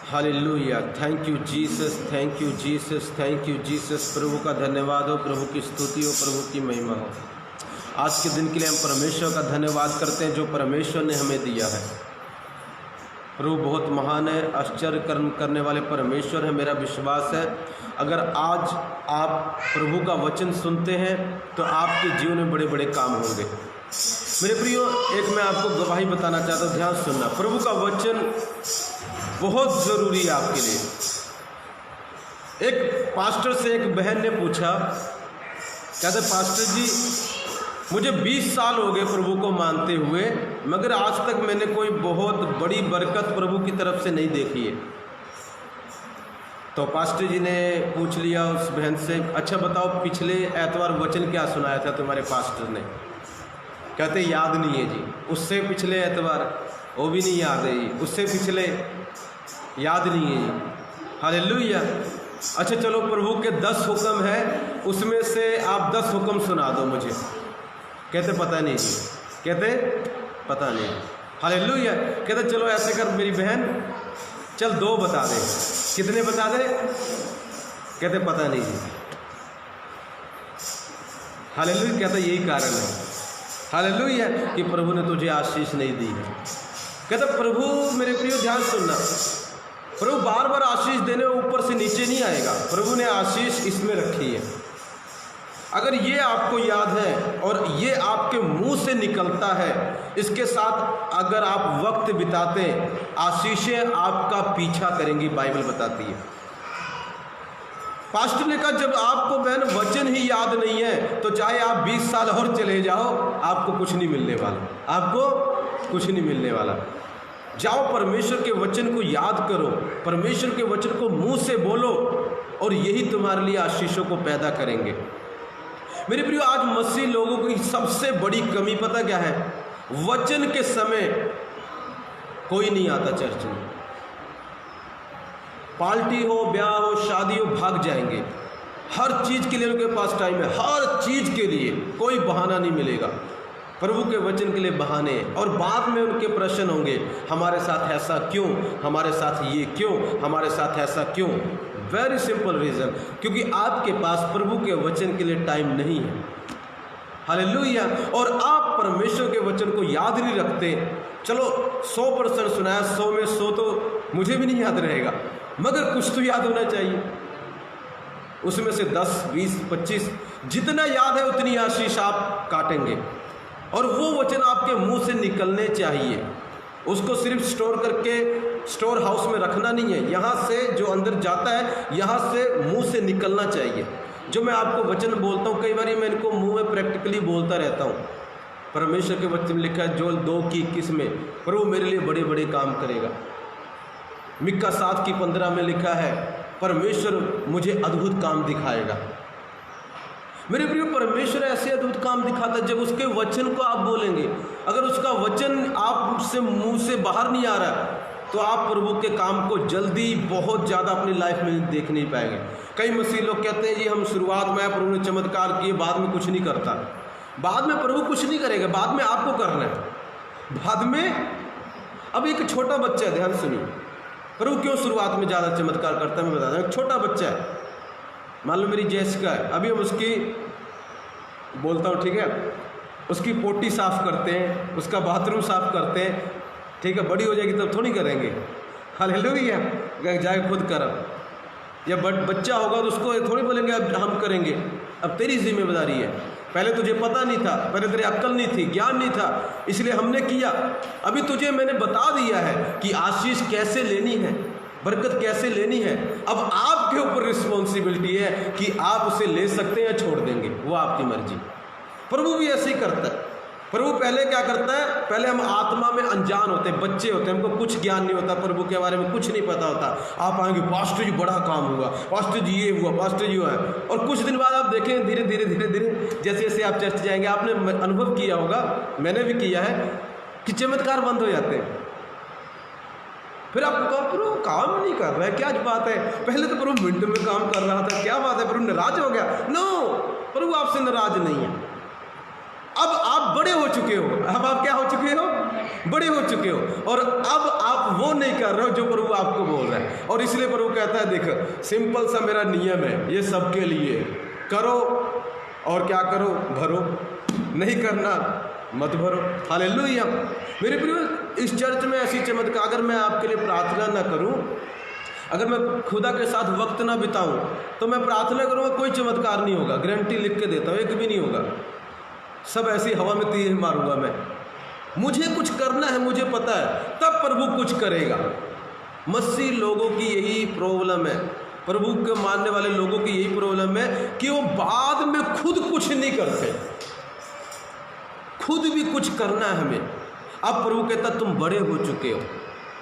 Hallelujah. Thank you Jesus, thank you Jesus, thank you Jesus. प्रभु का धन्यवाद हो, प्रभु की स्तुति हो, प्रभु की महिमा हो। आज के दिन के लिए हम परमेश्वर का धन्यवाद करते हैं जो परमेश्वर ने हमें दिया है। प्रभु बहुत महान है, आश्चर्य कर्म करने वाले परमेश्वर है। मेरा विश्वास है अगर आज आप प्रभु का वचन सुनते हैं तो आपके जीवन में बड़े बड़े काम होंगे। मेरे प्रियो, एक मैं आपको गवाही बताना चाहता हूँ, ध्यान सुनना। प्रभु का वचन बहुत ज़रूरी है आपके लिए। एक पास्टर से एक बहन ने पूछा, कहते पास्टर जी मुझे 20 साल हो गए प्रभु को मानते हुए, मगर आज तक मैंने कोई बहुत बड़ी बरकत प्रभु की तरफ से नहीं देखी है। तो पास्टर जी ने पूछ लिया उस बहन से, अच्छा बताओ पिछले एतवार वचन क्या सुनाया था तुम्हारे पास्टर ने? कहते याद नहीं है जी। उससे पिछले एतवार वो भी नहीं याद है जी। उससे पिछले याद नहीं है जी। हालेलुया। अच्छा चलो, प्रभु के 10 हुक्म है, उसमें से आप 10 हुक्म सुना दो मुझे। कहते पता नहीं जी। कहते पता नहीं। हालेलुया। कहते चलो ऐसे कर मेरी बहन, चल 2 बता दे। कितने बता दे? कहते पता नहीं जी। हालेलुया। कहते यही कारण है, हालेलुया, कि प्रभु ने तुझे आशीष नहीं दी है। कहते प्रभु, मेरे प्रियो ध्यान सुनना, प्रभु बार बार आशीष देने ऊपर से नीचे नहीं आएगा। प्रभु ने आशीष इसमें रखी है। अगर ये आपको याद है और ये आपके मुंह से निकलता है, इसके साथ अगर आप वक्त बिताते हैं, आशीषें आपका पीछा करेंगी, बाइबल बताती है। पास्टर ने कहा जब आपको बहन वचन ही याद नहीं है तो चाहे आप 20 साल और चले जाओ, आपको कुछ नहीं मिलने वाला, आपको कुछ नहीं मिलने वाला। जाओ परमेश्वर के वचन को याद करो, परमेश्वर के वचन को मुंह से बोलो, और यही तुम्हारे लिए आशीषों को पैदा करेंगे। मेरे प्रियो, आज मसीह लोगों की सबसे बड़ी कमी पता क्या है? वचन के समय कोई नहीं आता चर्च में। पार्टी हो, ब्याह हो, शादी हो, भाग जाएंगे। हर चीज़ के लिए उनके पास टाइम है, हर चीज़ के लिए कोई बहाना नहीं मिलेगा। प्रभु के वचन के लिए बहाने, और बाद में उनके प्रश्न होंगे, हमारे साथ ऐसा क्यों, हमारे साथ ये क्यों, हमारे साथ ऐसा क्यों? वेरी सिंपल रीज़न, क्योंकि आपके पास प्रभु के वचन के लिए टाइम नहीं है। हालेलुया। और आप परमेश्वर के वचन को याद नहीं रखते। चलो 100% सुनाया, 100 में 100 तो मुझे भी नहीं याद रहेगा, मगर कुछ तो याद होना चाहिए। उसमें से 10, 20, 25 जितना याद है उतनी आशीष आप काटेंगे, और वो वचन आपके मुंह से निकलने चाहिए। उसको सिर्फ स्टोर करके स्टोर हाउस में रखना नहीं है, यहाँ से जो अंदर जाता है, यहाँ से मुंह से निकलना चाहिए। जो मैं आपको वचन बोलता हूँ, कई बार मैं इनको मुंह में प्रैक्टिकली बोलता रहता हूँ। परमेश्वर के वचन में लिखा है जोएल 2:21 में, प्रभु मेरे लिए बड़े बड़े काम करेगा। मिक्का 7:15 में लिखा है, परमेश्वर मुझे अद्भुत काम दिखाएगा। मेरे प्रिय, परमेश्वर ऐसे अद्भुत काम दिखाता है जब उसके वचन को आप बोलेंगे। अगर उसका वचन आपसे मुंह से बाहर नहीं आ रहा तो आप प्रभु के काम को जल्दी बहुत ज़्यादा अपनी लाइफ में देख नहीं पाएंगे। कई मसीह लोग कहते हैं जी हम शुरुआत में प्रभु ने चमत्कार किए, बाद में कुछ नहीं करता। बाद में प्रभु कुछ नहीं करेगा, बाद में आपको करना है। बाद में, अब एक छोटा बच्चा है, ध्यान सुनिए, प्रभु क्यों शुरुआत में ज़्यादा चमत्कार करता है मैं बता दूँ। एक छोटा बच्चा है, मान लो मेरी जैसिका है, अभी हम उसकी बोलता हूँ, ठीक है, उसकी पोटी साफ़ करते हैं, उसका बाथरूम साफ़ करते हैं, ठीक है, बड़ी हो जाएगी तब थोड़ी करेंगे। हालेलुया। जाए खुद कर। या बच्चा होगा तो उसको थोड़ी बोलेंगे अब हम करेंगे, अब तेरी जिम्मेदारी है। पहले तुझे पता नहीं था, पहले तेरी अक्ल नहीं थी, ज्ञान नहीं था, इसलिए हमने किया। अभी तुझे मैंने बता दिया है कि आशीष कैसे लेनी है, बरकत कैसे लेनी है। अब आपके ऊपर रिस्पॉन्सिबिलिटी है कि आप उसे ले सकते हैं या छोड़ देंगे, वो आपकी मर्जी। प्रभु भी ऐसे ही करता है। प्रभु पहले क्या करता है? पहले हम आत्मा में अनजान होते हैं, बच्चे होते हैं, हमको कुछ ज्ञान नहीं होता, प्रभु के बारे में कुछ नहीं पता होता। आप आएंगे, पास्टर जी बड़ा काम हुआ, पास्टर जी ये हुआ, पास्टर जी हुआ है, और कुछ दिन बाद आप देखें धीरे धीरे धीरे धीरे जैसे जैसे आप चर्च जाएंगे, आपने अनुभव किया होगा, मैंने भी किया है, कि चमत्कार बंद हो जाते हैं। फिर आपको कहा प्रभु काम नहीं कर रहा है, क्या बात है? पहले तो प्रभु मिनट में काम कर रहा था, क्या बात है? प्रभु नाराज हो गया? नो, प्रभु आपसे नाराज नहीं है। अब आप बड़े हो चुके हो। अब आप क्या हो चुके हो? बड़े हो चुके हो। और अब आप वो नहीं कर रहे हो जो प्रभु आपको बोल रहा है। और इसलिए प्रभु कहता है, देख सिंपल सा मेरा नियम है, ये सबके लिए करो और क्या करो, भरो, नहीं करना मत भरो। हालेलुया। मेरे प्रियो, इस चर्च में ऐसी चमत्कार, अगर मैं आपके लिए प्रार्थना ना करूं, अगर मैं खुदा के साथ वक्त ना बिताऊं, तो मैं प्रार्थना करूंगा कोई चमत्कार नहीं होगा। गारंटी लिख के देता हूं, एक भी नहीं होगा। सब ऐसी हवा में तीर मारूंगा मैं। मुझे कुछ करना है, मुझे पता है, तब प्रभु कुछ करेगा। मसीह लोगों की यही प्रॉब्लम है, प्रभु के मानने वाले लोगों की यही प्रॉब्लम है कि वो बाद में खुद कुछ नहीं करते। खुद भी कुछ करना है हमें। अब प्रभु कहता तुम बड़े हो चुके हो,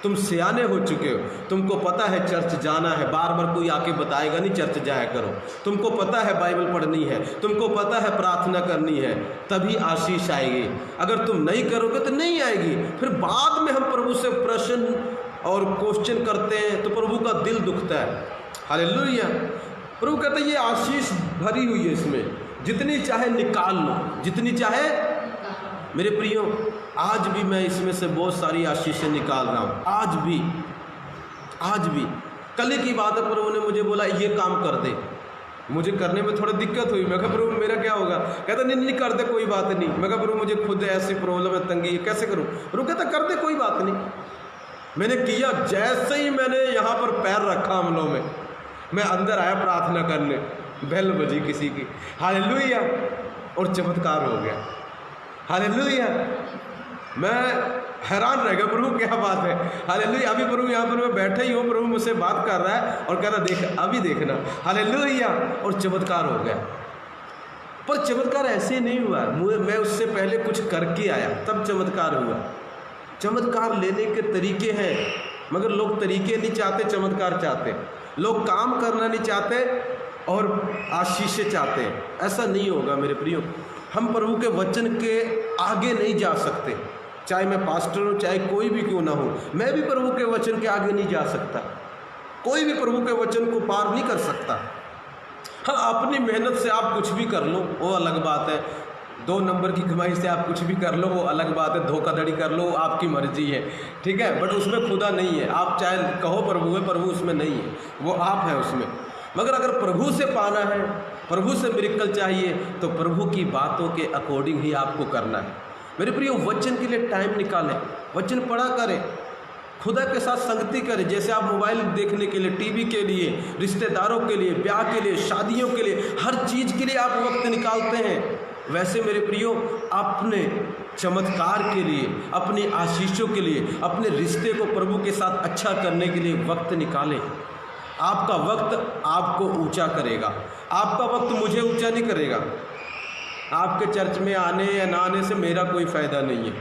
तुम सियाने हो चुके हो, तुमको पता है चर्च जाना है। बार बार कोई आके बताएगा नहीं चर्च जाया करो। तुमको पता है बाइबल पढ़नी है, तुमको पता है प्रार्थना करनी है, तभी आशीष आएगी। अगर तुम नहीं करोगे तो नहीं आएगी। फिर बाद में हम प्रभु से प्रश्न और क्वेश्चन करते हैं तो प्रभु का दिल दुखता है। हालेलुया। प्रभु कहता है ये आशीष भरी हुई है, इसमें जितनी चाहे निकाल लो, जितनी चाहे। मेरे प्रियो, आज भी मैं इसमें से बहुत सारी आशीषें निकाल रहा हूँ। आज भी कल की बात है, प्रभु ने मुझे बोला ये काम कर दे। मुझे करने में थोड़ी दिक्कत हुई। मैं कहा प्रभु मेरा क्या होगा? कहता नहीं कर दे, कोई बात नहीं। मैं कहा प्रभु मुझे खुद ऐसी प्रॉब्लम है, तंगी है, कैसे करूँ? प्रभु कहता कर दे, कोई बात नहीं। मैंने किया। जैसे ही मैंने यहाँ पर पैर रखा अमलों में, मैं अंदर आया प्रार्थना करने, बेल बजी किसी की। हालेलुया। और चमत्कार हो गया। हालेलुया। मैं हैरान रह गया, प्रभु क्या बात है। हालेलुया। अभी प्रभु यहाँ पर मैं बैठा ही हूँ, प्रभु मुझसे बात कर रहा है और कह रहा देख अभी देखना। हालेलुया। और चमत्कार हो गया। पर चमत्कार ऐसे नहीं हुआ, मैं उससे पहले कुछ करके आया, तब चमत्कार हुआ। चमत्कार लेने के तरीके हैं, मगर लोग तरीके नहीं चाहते, चमत्कार चाहते। लोग काम करना नहीं चाहते और आशीषें चाहते हैं। ऐसा नहीं होगा मेरे प्रियो। हम प्रभु के वचन के आगे नहीं जा सकते। चाहे मैं पास्टर हूँ, चाहे कोई भी क्यों ना हो, मैं भी प्रभु के वचन के आगे नहीं जा सकता। कोई भी प्रभु के वचन को पार नहीं कर सकता। हाँ, अपनी मेहनत से आप कुछ भी कर लो, वो अलग बात है। 2 नंबर की कमाई से आप कुछ भी कर लो, वो अलग बात है। धोखाधड़ी कर लो, आपकी मर्जी है, ठीक है। बट उसमें खुदा नहीं है। आप चाहे कहो प्रभु है, प्रभु उसमें नहीं है, वो आप है उसमें। मगर अगर प्रभु से पाना है, प्रभु से मिरेकल चाहिए, तो प्रभु की बातों के अकॉर्डिंग ही आपको करना है। मेरे प्रियो, वचन के लिए टाइम निकालें, वचन पढ़ा करें, खुदा के साथ संगति करें। जैसे आप मोबाइल देखने के लिए, टीवी के लिए, रिश्तेदारों के लिए, ब्याह के लिए, शादियों के लिए, हर चीज़ के लिए आप वक्त निकालते हैं, वैसे मेरे प्रियो अपने चमत्कार के लिए, अपनी आशीषों के लिए, अपने रिश्ते को प्रभु के साथ अच्छा करने के लिए वक्त निकालें। आपका वक्त आपको ऊंचा करेगा। आपका वक्त मुझे ऊंचा नहीं करेगा। आपके चर्च में आने या ना आने से मेरा कोई फ़ायदा नहीं है।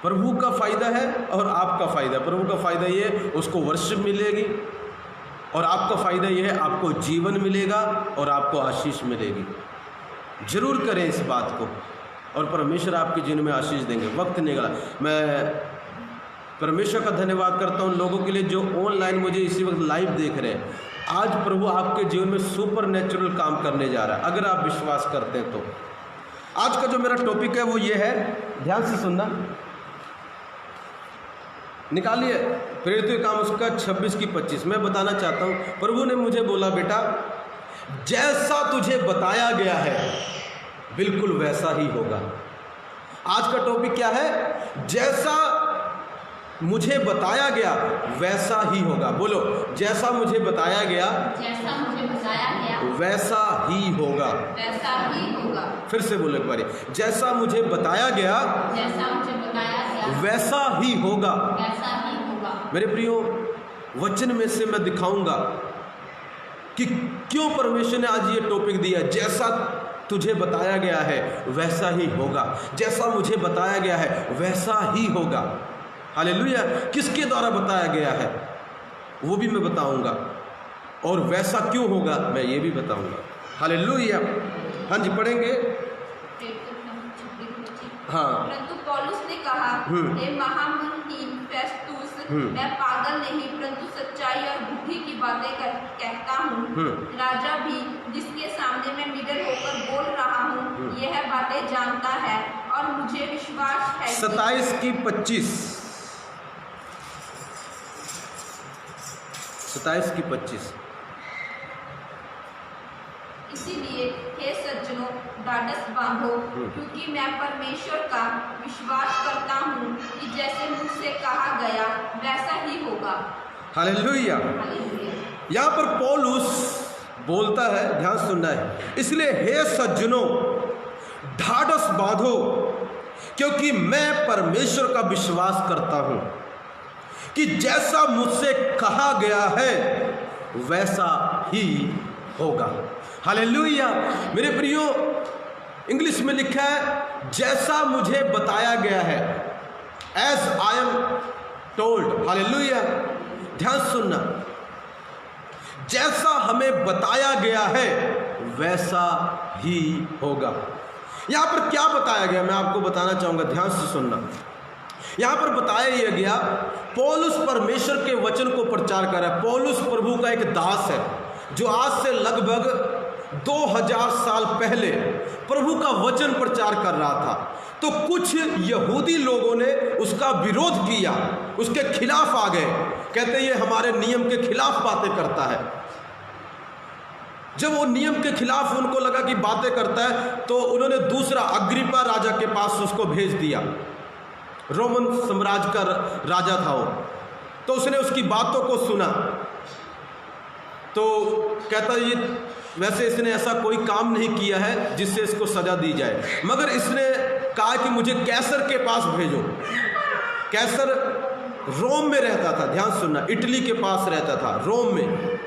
प्रभु का फ़ायदा है और आपका फ़ायदा। प्रभु का फ़ायदा ये है उसको वर्शिप मिलेगी, और आपका फ़ायदा ये है आपको जीवन मिलेगा और आपको आशीष मिलेगी। ज़रूर करें इस बात को, और परमेश्वर आपके जीवन में आशीष देंगे। वक्त निकला। मैं परमेश्वर का धन्यवाद करता हूँ लोगों के लिए जो ऑनलाइन मुझे इसी वक्त लाइव देख रहे हैं। आज प्रभु आपके जीवन में सुपर नेचुरल काम करने जा रहा है, अगर आप विश्वास करते हैं तो। आज का जो मेरा टॉपिक है वो ये है, ध्यान से सुनना, निकालिए प्रेरित काम उसका 26 की 25। मैं बताना चाहता हूँ, प्रभु ने मुझे बोला बेटा जैसा तुझे बताया गया है बिल्कुल वैसा ही होगा। आज का टॉपिक क्या है? जैसा मुझे बताया गया वैसा ही होगा। बोलो, जैसा मुझे बताया गया, जैसा मुझे बताया गया वैसा ही होगा। वैसा ही होगा। फिर से बोलो एक बारी, जैसा मुझे बताया गया, जैसा मुझे बताया गया वैसा ही होगा। वैसा ही होगा। मेरे प्रियो, वचन में से मैं दिखाऊंगा कि क्यों परमेश्वर ने आज ये टॉपिक दिया, जैसा तुझे बताया गया है वैसा ही होगा। जैसा मुझे बताया गया है वैसा ही होगा। हालेलुया। किसके द्वारा बताया गया है वो भी मैं बताऊंगा, और वैसा क्यों होगा मैं ये भी बताऊंगा। हालेलुया। हाँ जी, पढ़ेंगे। हाँ। परंतु पौलुस ने कहा, हे महामहिम फेस्तुस, मैं पागल नहीं परंतु सच्चाई और बुद्धि की बातें कहता हूँ। राजा भी जिसके सामने मैं निडर होकर बोल रहा हूँ यह बातें जानता है और मुझे विश्वास है कि 27 की 25, 27 की 25। इसीलिए हे सज्जनों, ढाढ़स बांधो, क्योंकि मैं परमेश्वर का विश्वास करता हूँ कि जैसे मुझसे कहा गया वैसा ही होगा। हालेलुया। हालेलुया। यहाँ पर पौलुस बोलता है, ध्यान सुनना है, इसलिए हे सज्जनों ढाढ़स बांधो, क्योंकि मैं परमेश्वर का विश्वास करता हूं कि जैसा मुझसे कहा गया है वैसा ही होगा। हालेलुया। मेरे प्रियो, इंग्लिश में लिखा है जैसा मुझे बताया गया है, as I am told. Hallelujah. ध्यान सुनना, जैसा हमें बताया गया है वैसा ही होगा। यहां पर क्या बताया गया, मैं आपको बताना चाहूंगा, ध्यान से सुनना। यहां पर बताया यह गया, पौलुस परमेश्वर के वचन को प्रचार कर रहा है। पौलुस प्रभु का एक दास है जो आज से लगभग 2000 साल पहले प्रभु का वचन प्रचार कर रहा था। तो कुछ यहूदी लोगों ने उसका विरोध किया, उसके खिलाफ आ गए, कहते ये हमारे नियम के खिलाफ बातें करता है। जब वो नियम के खिलाफ उनको लगा कि बातें करता है, तो उन्होंने दूसरा अग्रिप्पा राजा के पास उसको भेज दिया। रोमन साम्राज्य का राजा था वो। तो उसने उसकी बातों को सुना, तो कहता ये वैसे इसने ऐसा कोई काम नहीं किया है जिससे इसको सजा दी जाए, मगर इसने कहा कि मुझे कैसर के पास भेजो। कैसर रोम में रहता था, ध्यान सुनना, इटली के पास रहता था, रोम में।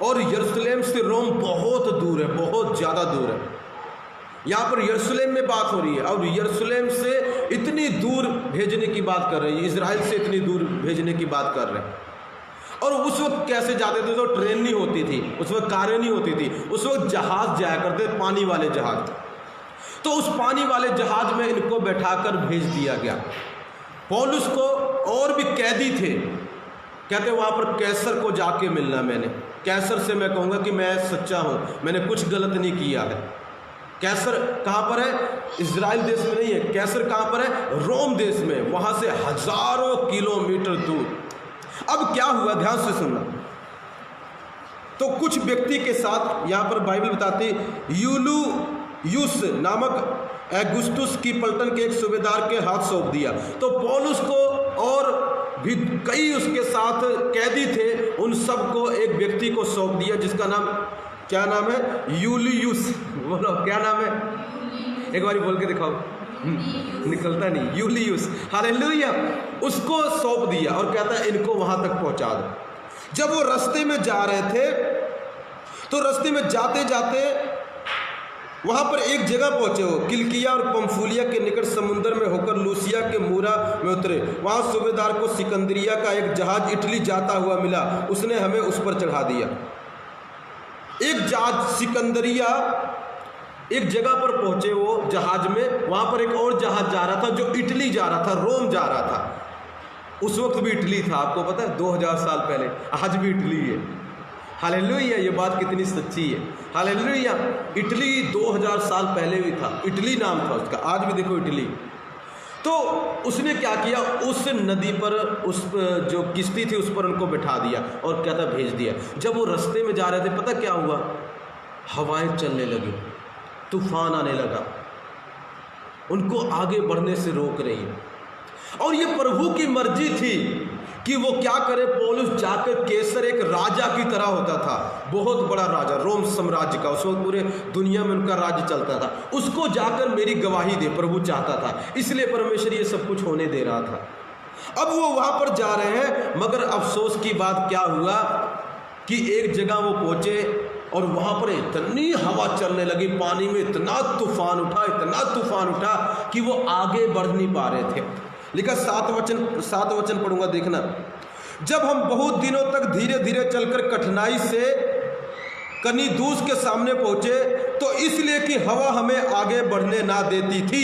और यरूशलेम से रोम बहुत दूर है, बहुत ज़्यादा दूर है। यहाँ पर यरूशलेम में बात हो रही है, और यरूशलेम से इतनी दूर भेजने की बात कर रहे हैं, इजराइल से इतनी दूर भेजने की बात कर रहे हैं। और उस वक्त कैसे जाते थे, तो ट्रेन नहीं होती थी, उस वक्त कारें नहीं होती थी, उस वक्त जहाज जाया करते, पानी वाले जहाज। तो उस पानी वाले जहाज में इनको बैठाकर भेज दिया गया। पौलुस को और भी कैदी थे, कहते वहाँ पर कैसर को जाके मिलना। मैंने कैसर से मैं कहूँगा कि मैं सच्चा हूँ, मैंने कुछ गलत नहीं किया है। कैसर कहाँ पर है? इजराइल देश में नहीं है, कैसर कहाँ पर है? रोम देश में, वहाँ से हजारों किलोमीटर दूर। अब क्या हुआ, ध्यान से सुनना। तो कुछ व्यक्ति के साथ, यहाँ पर बाइबल बताती, यूलियुस नामक अगुस्तुस की पलटन के एक सूबेदार के हाथ सौंप दिया। तो पौलुस को और भी कई उसके साथ कैदी थे, उन सबको एक व्यक्ति को सौंप दिया, जिसका नाम, क्या नाम है? यूलियुस। बोलो क्या नाम है? एक बार बोल के दिखाओ, निकलता नहीं। यूलियुस। हालेलुया। उसको सौंप दिया और कहता है इनको वहां तक पहुंचा दो। जब वो रास्ते में जा रहे थे, तो रास्ते में जाते जाते वहां पर एक जगह पहुंचे, हो किलकिया और पंफूलिया के निकट समुद्र में होकर लूसिया के मूरा में उतरे। वहां सूबेदार को सिकंदरिया का एक जहाज इटली जाता हुआ मिला, उसने हमें उस पर चढ़ा दिया। एक जहाज सिकंदरिया, एक जगह पर पहुंचे वो जहाज में, वहां पर एक और जहाज जा रहा था जो इटली जा रहा था, रोम जा रहा था। उस वक्त भी इटली था, आपको पता है, 2000 साल पहले, आज भी इटली है। हालेलुया। ये बात कितनी सच्ची है। हालेलुया। इटली 2000 साल पहले भी था, इटली नाम था उसका, आज भी देखो इटली। तो उसने क्या किया, उस नदी पर, उस जो किश्ती थी उस पर उनको बिठा दिया और क्या था, भेज दिया। जब वो रास्ते में जा रहे थे, पता क्या हुआ? हवाएं चलने लगी, तूफान आने लगा, उनको आगे बढ़ने से रोक रही है। और ये प्रभु की मर्जी थी कि वो क्या करे। पौलुस जाकर, कैसर एक राजा की तरह होता था, बहुत बड़ा राजा, रोम साम्राज्य का, उस वक्त पूरे दुनिया में उनका राज्य चलता था, उसको जाकर मेरी गवाही दे, प्रभु चाहता था, इसलिए परमेश्वर ये सब कुछ होने दे रहा था। अब वो वहां पर जा रहे हैं, मगर अफसोस की बात क्या हुआ कि एक जगह वो पहुंचे और वहां पर इतनी हवा चलने लगी, पानी में इतना तूफान उठा, इतना तूफान उठा कि वो आगे बढ़ नहीं पा रहे थे। लिखा 7 वचन पढ़ूंगा, देखना। जब हम बहुत दिनों तक धीरे धीरे चलकर कठिनाई से कनिदूस के सामने पहुंचे, तो इसलिए कि हवा हमें आगे बढ़ने ना देती थी,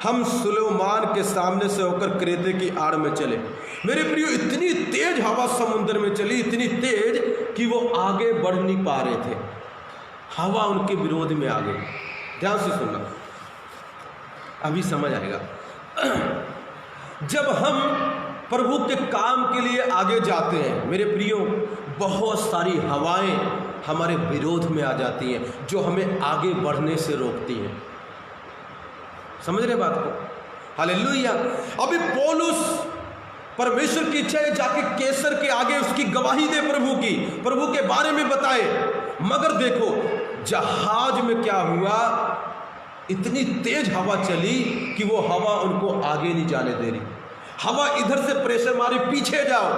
हम सुलेमान के सामने से होकर क्रेते की आड़ में चले। मेरे प्रियो, इतनी तेज हवा समुद्र में चली, इतनी तेज कि वो आगे बढ़ नहीं पा रहे थे, हवा उनके विरोध में आ गई। ध्यान से सुनना, अभी समझ आएगा। जब हम प्रभु के काम के लिए आगे जाते हैं मेरे प्रियो, बहुत सारी हवाएं हमारे विरोध में आ जाती हैं जो हमें आगे बढ़ने से रोकती हैं। समझ रहे बात को? हालेलुया। अभी पौलुस परमेश्वर की इच्छा है जाके कैसर के आगे उसकी गवाही दे, प्रभु के बारे में बताए। मगर देखो जहाज में क्या हुआ, इतनी तेज हवा चली कि वो हवा उनको आगे नहीं जाने दे रही। हवा इधर से प्रेशर मारी पीछे जाओ,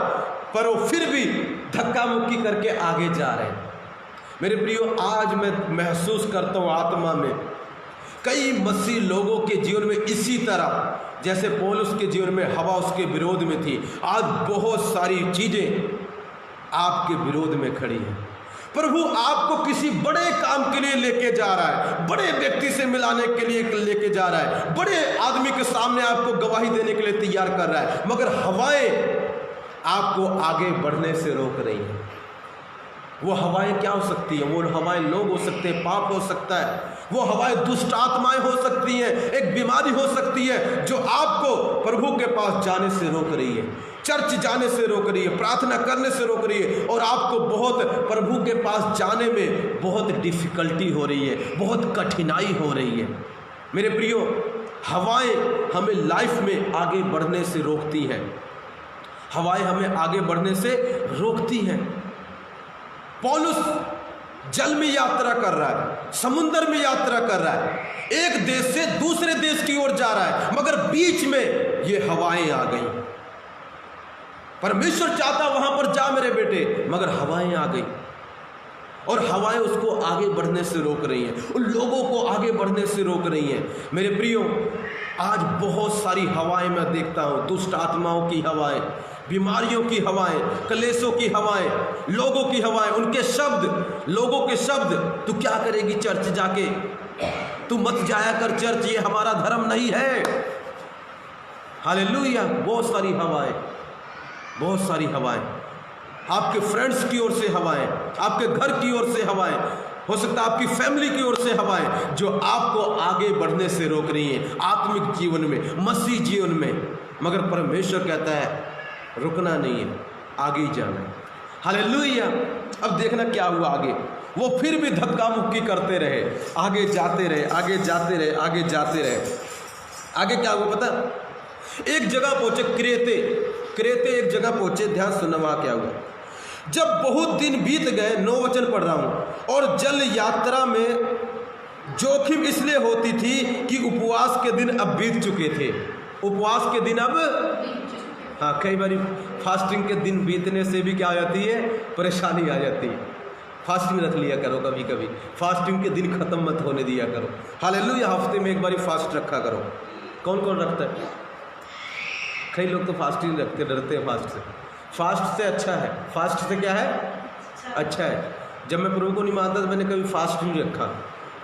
पर वो फिर भी धक्का मुक्की करके आगे जा रहे हैं। मेरे प्रियो, आज मैं महसूस करता हूँ आत्मा में कई मसीह लोगों के जीवन में इसी तरह जैसे पौलुस के जीवन में हवा उसके विरोध में थी, आज बहुत सारी चीजें आपके विरोध में खड़ी हैं। प्रभु आपको किसी बड़े काम के लिए लेके जा रहा है, बड़े व्यक्ति से मिलाने के लिए लेके जा रहा है, बड़े आदमी के सामने आपको गवाही देने के लिए तैयार कर रहा है, मगर हवाएं आपको आगे बढ़ने से रोक रही हैं। वो हवाएं क्या हो सकती हैं? वो हवाएं लोग हो सकते हैं, पाप हो सकता है, वो हवाएं दुष्ट आत्माएं हो सकती हैं, एक बीमारी हो सकती है जो आपको प्रभु के पास जाने से रोक रही है, चर्च जाने से रोक रही है, प्रार्थना करने से रोक रही है, और आपको बहुत प्रभु के पास जाने में बहुत डिफिकल्टी हो रही है, बहुत कठिनाई हो रही है। मेरे प्रियो, हवाएं हमें लाइफ में आगे बढ़ने से रोकती हैं, हवाएं हमें आगे बढ़ने से रोकती हैं। पौलुस जल में यात्रा कर रहा है, समुद्र में यात्रा कर रहा है, एक देश से दूसरे देश की ओर जा रहा है, मगर बीच में ये हवाएं आ गई। परमेश्वर चाहता वहां पर जा मेरे बेटे, मगर हवाएं आ गई और हवाएं उसको आगे बढ़ने से रोक रही हैं, उन लोगों को आगे बढ़ने से रोक रही हैं। मेरे प्रियो, आज बहुत सारी हवाएं मैं देखता हूं, दुष्ट आत्माओं की हवाएं, बीमारियों की हवाएं, कलेशों की हवाएं, लोगों की हवाएं, उनके शब्द, लोगों के शब्द। तू क्या करेगी चर्च जाके? तू मत जाया कर चर्च, ये हमारा धर्म नहीं है। हालेलुया। बहुत सारी हवाएं, बहुत सारी हवाएं, आपके फ्रेंड्स की ओर से हवाएं, आपके घर की ओर से हवाएं, हो सकता है आपकी फैमिली की ओर से हवाएं जो आपको आगे बढ़ने से रोक रही हैं आत्मिक जीवन में, मसीह जीवन में। मगर परमेश्वर कहता है रुकना नहीं है, आगे ही जाना है। हालेलुया। अब देखना क्या हुआ आगे, वो फिर भी धक्का मुक्की करते रहे, आगे जाते रहे, आगे जाते रहे, आगे जाते रहे। आगे क्या हुआ पता? एक जगह पहुंचे, क्रेते एक जगह पहुंचे। ध्यान सुनना वहां क्या हुआ। जब बहुत दिन बीत गए, 9 वचन पढ़ रहा हूं, और जल यात्रा में जोखिम इसलिए होती थी कि उपवास के दिन अब बीत चुके थे। उपवास के दिन अब, हाँ, कई बार फास्टिंग के दिन बीतने से भी क्या आ जाती है? परेशानी आ जाती है। फास्टिंग रख लिया करो, कभी कभी फास्टिंग के दिन ख़त्म मत होने दिया करो। हालेलुया। हफ्ते में एक बार फास्ट रखा करो। कौन कौन रखता है? कई लोग तो फास्टिंग रखते, डरते हैं फास्ट से। फास्ट से अच्छा है, फास्ट से क्या है? अच्छा है। जब मैं प्रभु को नहीं मानता तो मैंने कभी फास्ट नहीं रखा।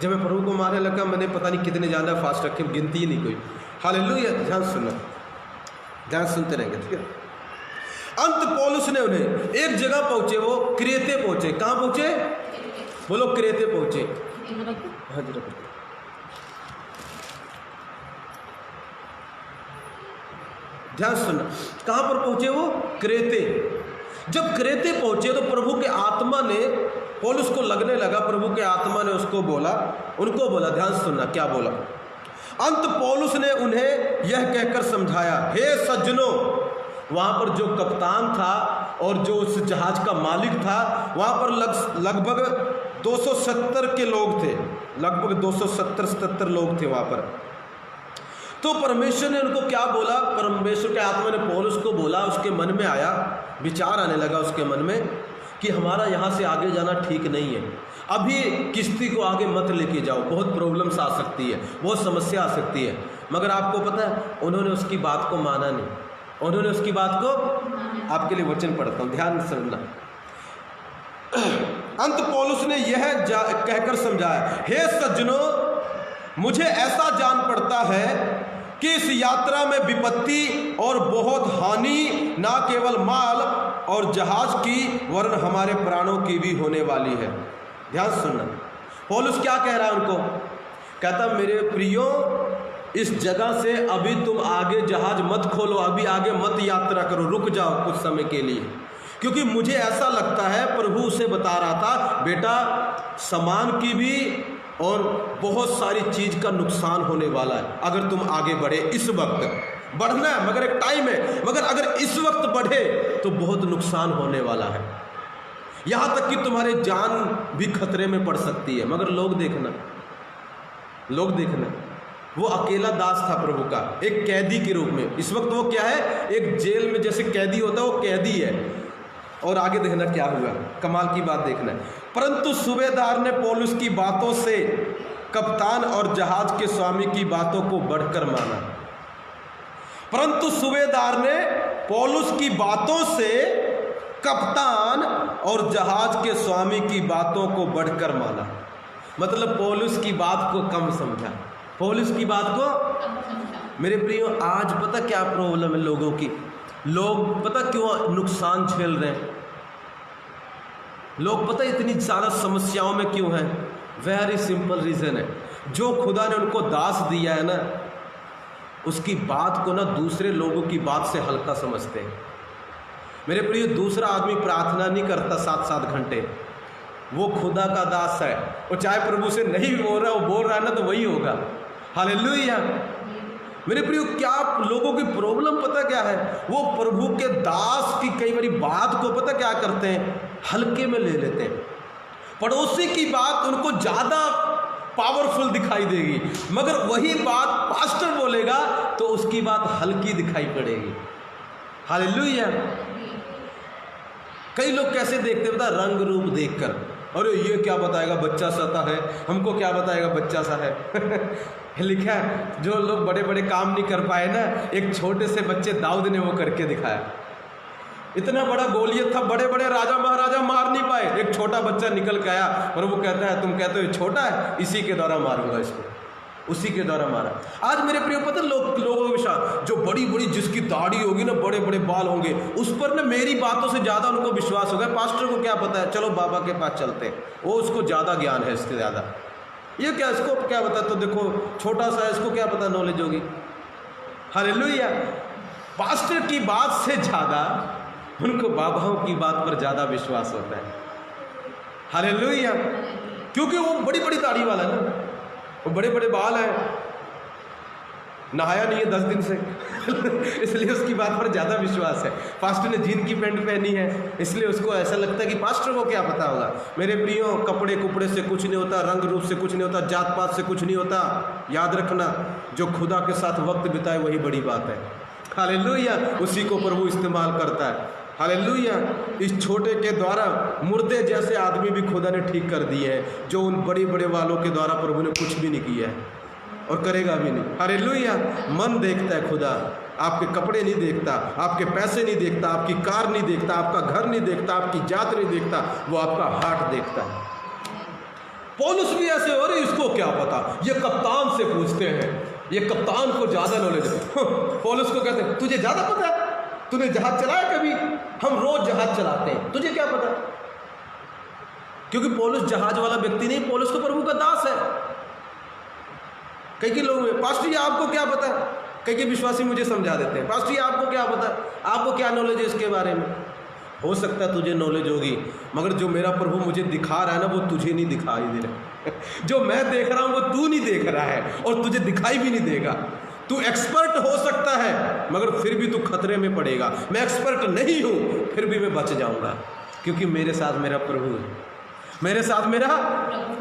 जब मैं प्रभु को मानने लगा, मैंने पता नहीं कितने ज़्यादा फास्ट रखे, गिनती ही नहीं कोई। हालेलुया। ध्यान सुनना, ध्यान सुनते रहेंगे, ठीक है। अंत पौलुस ने उन्हें एक जगह पहुंचे, वो क्रेते पहुंचे। कहां पहुंचे? बोलो, क्रेते पहुंचे। हाँ जी, रखो। ध्यान सुनना, कहां पर पहुंचे वो? क्रेते। जब क्रेते पहुंचे तो प्रभु के आत्मा ने, पौलुस को लगने लगा प्रभु के आत्मा ने उसको बोला, उनको बोला, ध्यान सुनना क्या बोला। अंत पौलुस ने उन्हें यह कहकर समझाया, हे सज्जनों। वहाँ पर जो कप्तान था और जो उस जहाज का मालिक था, वहाँ पर लगभग 270 के लोग थे, लगभग 270-77 लोग थे वहाँ पर। तो परमेश्वर ने उनको क्या बोला? परमेश्वर के आत्मा ने पौलुस को बोला, उसके मन में आया, विचार आने लगा उसके मन में कि हमारा यहाँ से आगे जाना ठीक नहीं है, अभी किश्ती को आगे मत लेके जाओ, बहुत प्रॉब्लम्स आ सकती है, बहुत समस्या आ सकती है। मगर आपको पता है, उन्होंने उसकी बात को माना नहीं, उन्होंने उसकी बात को, आपके लिए वचन पढ़ता हूँ, ध्यान से सुनना। अंत पौलुस ने यह कहकर समझाया, हे सज्जनों, मुझे ऐसा जान पड़ता है कि इस यात्रा में विपत्ति और बहुत हानि न केवल माल और जहाज की वरन हमारे प्राणों की भी होने वाली है। ध्यान सुनना, पौलुस क्या कह रहा है उनको? कहता, मेरे प्रियो, इस जगह से अभी तुम आगे जहाज मत खोलो, अभी आगे मत यात्रा करो, रुक जाओ कुछ समय के लिए, क्योंकि मुझे ऐसा लगता है, प्रभु उसे बता रहा था, बेटा सामान की भी और बहुत सारी चीज का नुकसान होने वाला है अगर तुम आगे बढ़े। इस वक्त बढ़ना है मगर एक टाइम है, मगर अगर इस वक्त बढ़े तो बहुत नुकसान होने वाला है, यहां तक कि तुम्हारे जान भी खतरे में पड़ सकती है। मगर लोग देखना वो अकेला दास था प्रभु का, एक कैदी के रूप में। इस वक्त वो क्या है, एक जेल में जैसे कैदी होता है, वो कैदी है। और आगे देखना क्या हुआ, कमाल की बात देखना है। परंतु सूबेदार ने पौलुस की बातों से कप्तान और जहाज के स्वामी की बातों को बढ़कर माना। परंतु सूबेदार ने पौलुस की बातों से कप्तान और जहाज के स्वामी की बातों को बढ़कर माना। मतलब पौलुस की बात को कम समझा, पौलुस की बात को। मेरे प्रियो, आज पता क्या प्रॉब्लम है लोगों की, लोग पता क्यों नुकसान झेल रहे हैं, लोग पता इतनी ज़्यादा समस्याओं में क्यों हैं। वेरी सिंपल रीज़न है, जो खुदा ने उनको दास दिया है ना, उसकी बात को ना दूसरे लोगों की बात से हल्का समझते हैं। मेरे प्रिय, दूसरा आदमी प्रार्थना नहीं करता 7-7 घंटे, वो खुदा का दास है, वो चाहे प्रभु से नहीं भी बोल रहा, वो बोल रहा है ना तो वही होगा। हालेलुया। मेरे प्रियो, क्या लोगों की प्रॉब्लम पता क्या है, वो प्रभु के दास की कई बारी बात को पता क्या करते हैं, हल्के में ले लेते हैं। पड़ोसी की बात उनको ज़्यादा पावरफुल दिखाई देगी, मगर वही बात पास्टर बोलेगा तो उसकी बात हल्की दिखाई पड़ेगी। हालेलुया। कई लोग कैसे देखते हैं पता, रंग रूप देखकर, अरे ये क्या बताएगा बच्चा सा है, हमको क्या बताएगा बच्चा सा है। लिखा है, जो लोग बड़े बड़े काम नहीं कर पाए ना, एक छोटे से बच्चे दाऊद ने वो करके दिखाया। इतना बड़ा गोलियत था, बड़े बड़े राजा महाराजा मार नहीं पाए, एक छोटा बच्चा निकल के आया, और वो कहता है, तुम कहते हो छोटा है, इसी के द्वारा मारूंगा इसको, उसी के द्वारा मारा। आज मेरे प्रिय पता, लोगों के विश्वास, जो बड़ी बड़ी जिसकी दाढ़ी होगी ना, बड़े बड़े बाल होंगे, उस पर ना मेरी बातों से ज़्यादा उनको विश्वास होगा। पास्टर को क्या पता है, चलो बाबा के पास चलते हैं, वो उसको ज़्यादा ज्ञान है इससे ज़्यादा। ये क्या, इसको क्या पता, तो देखो छोटा सा है, इसको क्या पता नॉलेज होगी। हालेलुया। पास्टर की बात से ज़्यादा उनको बाबाओं की बात पर ज़्यादा विश्वास होता है। हालेलुया। क्योंकि वो बड़ी बड़ी दाढ़ी वाला है ना, वो बड़े बड़े बाल हैं, नहाया नहीं है 10 दिन से इसलिए उसकी बात पर ज़्यादा विश्वास है। पास्टर ने जीन की पैंट पहनी है, इसलिए उसको ऐसा लगता है कि पास्टर को क्या पता होगा। मेरे प्रियो, कपड़े कुपड़े से कुछ नहीं होता, रंग रूप से कुछ नहीं होता, जात पात से कुछ नहीं होता। याद रखना, जो खुदा के साथ वक्त बिताए वही बड़ी बात है। हालेलुया। उसी को प्रभु इस्तेमाल करता है। हालेलुया। इस छोटे के द्वारा मुर्दे जैसे आदमी भी खुदा ने ठीक कर दिए हैं, जो उन बड़े बड़े वालों के द्वारा प्रभु ने कुछ भी नहीं किया है और करेगा भी नहीं। हालेलुया। मन देखता है खुदा, आपके कपड़े नहीं देखता, आपके पैसे नहीं देखता, आपकी कार नहीं देखता, आपका घर नहीं देखता, आपकी जात नहीं देखता, वो आपका हार्ट देखता है। पौलुस भी ऐसे हो रहे, इसको क्या पता, ये कप्तान से पूछते हैं, ये कप्तान को ज़्यादा नॉलेज है। पौलुस को कहते हैं, तुझे ज़्यादा पता है, तूने जहाज चलाया कभी, हम रोज जहाज चलाते हैं, तुझे क्या पता। क्योंकि पौलुस जहाज वाला व्यक्ति नहीं, पौलुस तो प्रभु का दास है। कई लोग हैं, पास्टर जी आपको क्या पता, कई विश्वासी मुझे समझा देते हैं, पास्टर जी आपको क्या पता, आपको क्या नॉलेज है इसके बारे में। हो सकता है तुझे नॉलेज होगी, मगर जो मेरा प्रभु मुझे दिखा रहा है ना, वो तुझे नहीं दिखाई दे रहा। जो मैं देख रहा हूँ वो तू नहीं देख रहा है, और तुझे दिखाई भी नहीं देगा। तू एक्सपर्ट हो सकता है, मगर फिर भी तू खतरे में पड़ेगा। मैं एक्सपर्ट नहीं हूँ, फिर भी मैं बच जाऊँगा, क्योंकि मेरे साथ मेरा प्रभु है, मेरे साथ मेरा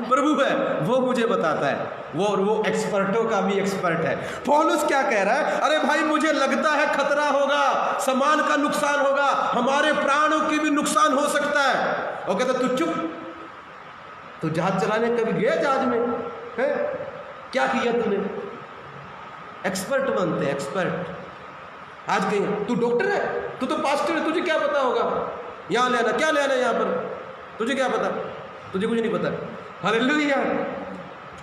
प्रभु है, वो मुझे बताता है। वो एक्सपर्टों का भी एक्सपर्ट है। पौलुस क्या कह रहा है, अरे भाई मुझे लगता है खतरा होगा, सामान का नुकसान होगा, हमारे प्राणों की भी नुकसान हो सकता है। और कहता तू चुप, तू जहाज चलाने कभी गया जहाज में है, क्या किया तूने। एक्सपर्ट बनते हैं, एक्सपर्ट। आज कहीं तू डॉक्टर है, तू तो पास्टर है, तुझे क्या पता होगा, यहाँ ले आना, क्या ले आना यहाँ पर, तुझे क्या पता, तुझे कुछ नहीं पता। हालेलुया।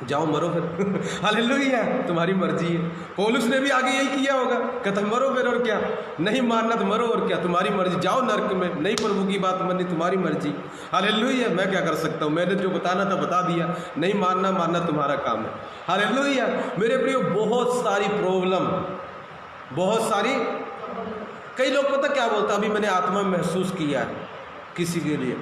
जाओ मरो फिर हालेलुया, तुम्हारी मर्जी है। पौलुस ने भी आगे यही किया होगा, कहता मरो फिर और क्या, नहीं मानना तो मरो और क्या, तुम्हारी मर्जी, जाओ नरक में, नहीं प्रभु की बात माननी तुम्हारी मर्जी। हालेलुया, मैं क्या कर सकता हूँ, मैंने जो बताना था बता दिया, नहीं मानना तुम्हारा काम है। हालेलुया मेरे प्रियो, बहुत सारी प्रॉब्लम, बहुत सारी, कई लोग पता क्या बोलता, अभी मैंने आत्मा में महसूस किया है किसी के लिए,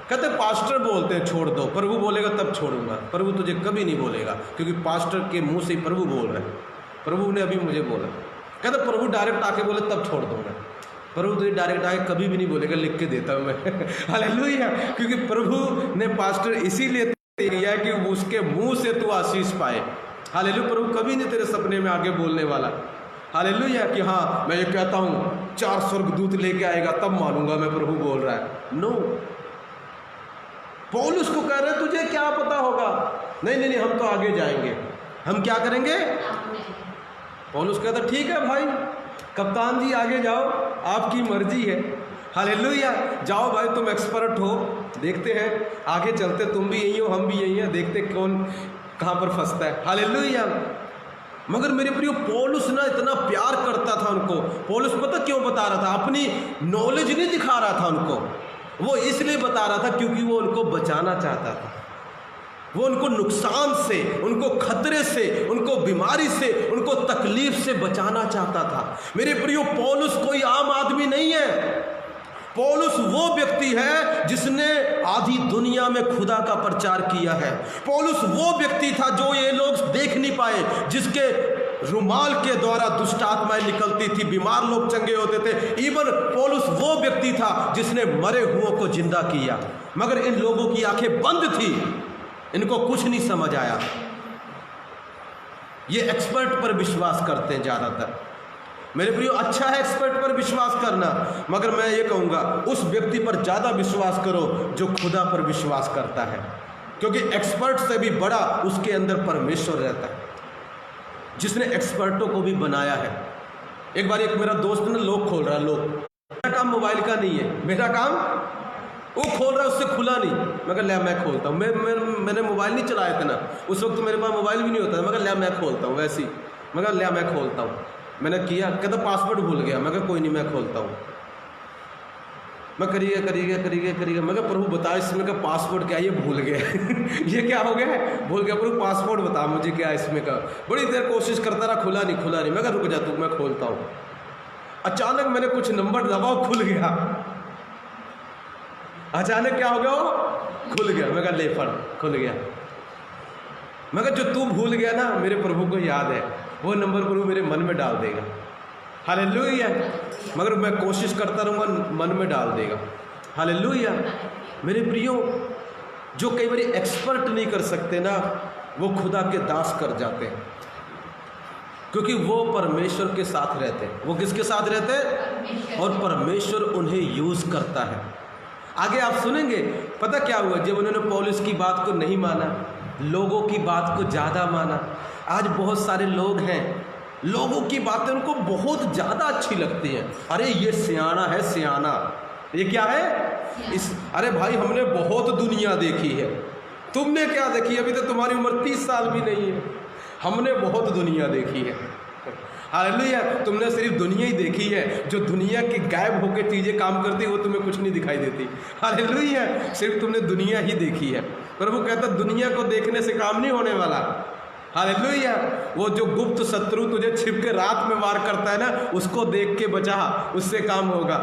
कहते पास्टर बोलते हैं छोड़ दो, प्रभु बोलेगा तब छोड़ूंगा। प्रभु तुझे कभी नहीं बोलेगा, क्योंकि पास्टर के मुंह से ही प्रभु बोल रहे हैं। प्रभु ने अभी मुझे बोला, कहते प्रभु डायरेक्ट आके बोले तब छोड़ दूंगा। प्रभु तुझे डायरेक्ट आके कभी भी नहीं बोलेगा, लिख के देता हूँ मैं हालेलुया, क्योंकि प्रभु ने पास्टर इसीलिए किया है कि उसके मुंह से तू आशीष पाए। हालेलुया, प्रभु कभी नहीं तेरे सपने में आगे बोलने वाला। हालेलुया कि हाँ मैं ये कहता हूँ 4 स्वर्गदूत लेके आएगा तब मानूंगा मैं प्रभु बोल रहा है। नो, पौलुस को कह रहे हैं तुझे क्या पता होगा, नहीं हम तो आगे जाएंगे, हम क्या करेंगे। पौलुस कहता ठीक है भाई कप्तान जी आगे जाओ, आपकी मर्जी है। हालेलुया, जाओ भाई तुम एक्सपर्ट हो, देखते हैं आगे चलते, तुम भी यही हो हम भी यही हैं, देखते कौन कहाँ पर फंसता है। हालेलुया, मगर मेरे प्रियो पौलुस ना इतना प्यार करता था उनको। पौलुस पता क्यों बता रहा था, अपनी नॉलेज नहीं दिखा रहा था उनको, वो इसलिए बता रहा था क्योंकि वो उनको बचाना चाहता था। वो उनको नुकसान से, उनको खतरे से, उनको बीमारी से, उनको तकलीफ से बचाना चाहता था। मेरे प्रियो पौलुस कोई आम आदमी नहीं है। पौलुस वो व्यक्ति है जिसने आधी दुनिया में खुदा का प्रचार किया है। पौलुस वो व्यक्ति था जो ये लोग देख नहीं पाए, जिसके रुमाल के द्वारा दुष्ट आत्माएं निकलती थी, बीमार लोग चंगे होते थे। इवन पौलुस वो व्यक्ति था जिसने मरे हुओं को जिंदा किया, मगर इन लोगों की आंखें बंद थी, इनको कुछ नहीं समझ आया। ये एक्सपर्ट पर विश्वास करते हैं ज़्यादातर। मेरे प्रियो अच्छा है एक्सपर्ट पर विश्वास करना, मगर मैं ये कहूँगा उस व्यक्ति पर ज़्यादा विश्वास करो जो खुदा पर विश्वास करता है, क्योंकि एक्सपर्ट से भी बड़ा उसके अंदर परमेश्वर रहता है, जिसने एक्सपर्टों को भी बनाया है। एक बार एक मेरा दोस्त ने लॉक खोल रहा, लॉक, मेरा काम मोबाइल का नहीं है, मेरा काम वो खोल रहा है, उससे खुला नहीं, मगर ले मैं खोलता हूँ। मैंने मोबाइल नहीं चलाया था ना, उस वक्त तो मेरे पास मोबाइल भी नहीं होता, मगर ले मैं खोलता हूँ वैसे ही, मगर ले मैं खोलता हूँ। मैंने किया, कहता पासवर्ड भूल गया, मगर कोई नहीं मैं खोलता हूँ। मैं करिए मगर प्रभु बता इसमें का पासवर्ड क्या, ये भूल गया ये क्या हो गया, भूल गया प्रभु, पासवर्ड बता मुझे क्या इसमें का। बड़ी देर कोशिश करता रहा, खुला नहीं, मगर रुक जा तू, मैं खोलता हूँ। अचानक मैंने कुछ नंबर दबाओ, खुल गया। अचानक क्या हो गया, वो खुल गया। मैं कहा ले पढ़, खुल गया। मगर जो तू भूल गया ना, मेरे प्रभु को याद है, वो नंबर प्रभु मेरे मन में डाल देगा। हालेलुया, मगर मैं कोशिश करता रहूँगा, मन में डाल देगा। हालेलुया मेरे प्रियो, जो कई बार एक्सपर्ट नहीं कर सकते ना, वो खुदा के दास कर जाते हैं, क्योंकि वो परमेश्वर के साथ रहते हैं। वो किसके साथ रहते हैं, और परमेश्वर उन्हें यूज़ करता है। आगे आप सुनेंगे, पता क्या हुआ, जब उन्होंने पौलुस की बात को नहीं माना, लोगों की बात को ज़्यादा माना। आज बहुत सारे लोग हैं, लोगों की बातें उनको बहुत ज़्यादा अच्छी लगती हैं। अरे ये सियाना है, सियाना, ये क्या है इस, अरे भाई हमने बहुत दुनिया देखी है, तुमने क्या देखी, अभी तो तुम्हारी उम्र 30 साल भी नहीं है, हमने बहुत दुनिया देखी है। हालेलुया, तुमने सिर्फ दुनिया ही देखी है, जो दुनिया की गायब होकर चीज़ें काम करती वो तुम्हें कुछ नहीं दिखाई देती। हालेलुया, सिर्फ तुमने दुनिया ही देखी है। प्रभु कहता दुनिया को देखने से काम नहीं होने वाला। हालेलुया, वो जो गुप्त शत्रु तुझे छिप के रात में वार करता है ना, उसको देख के बचा, उससे काम होगा।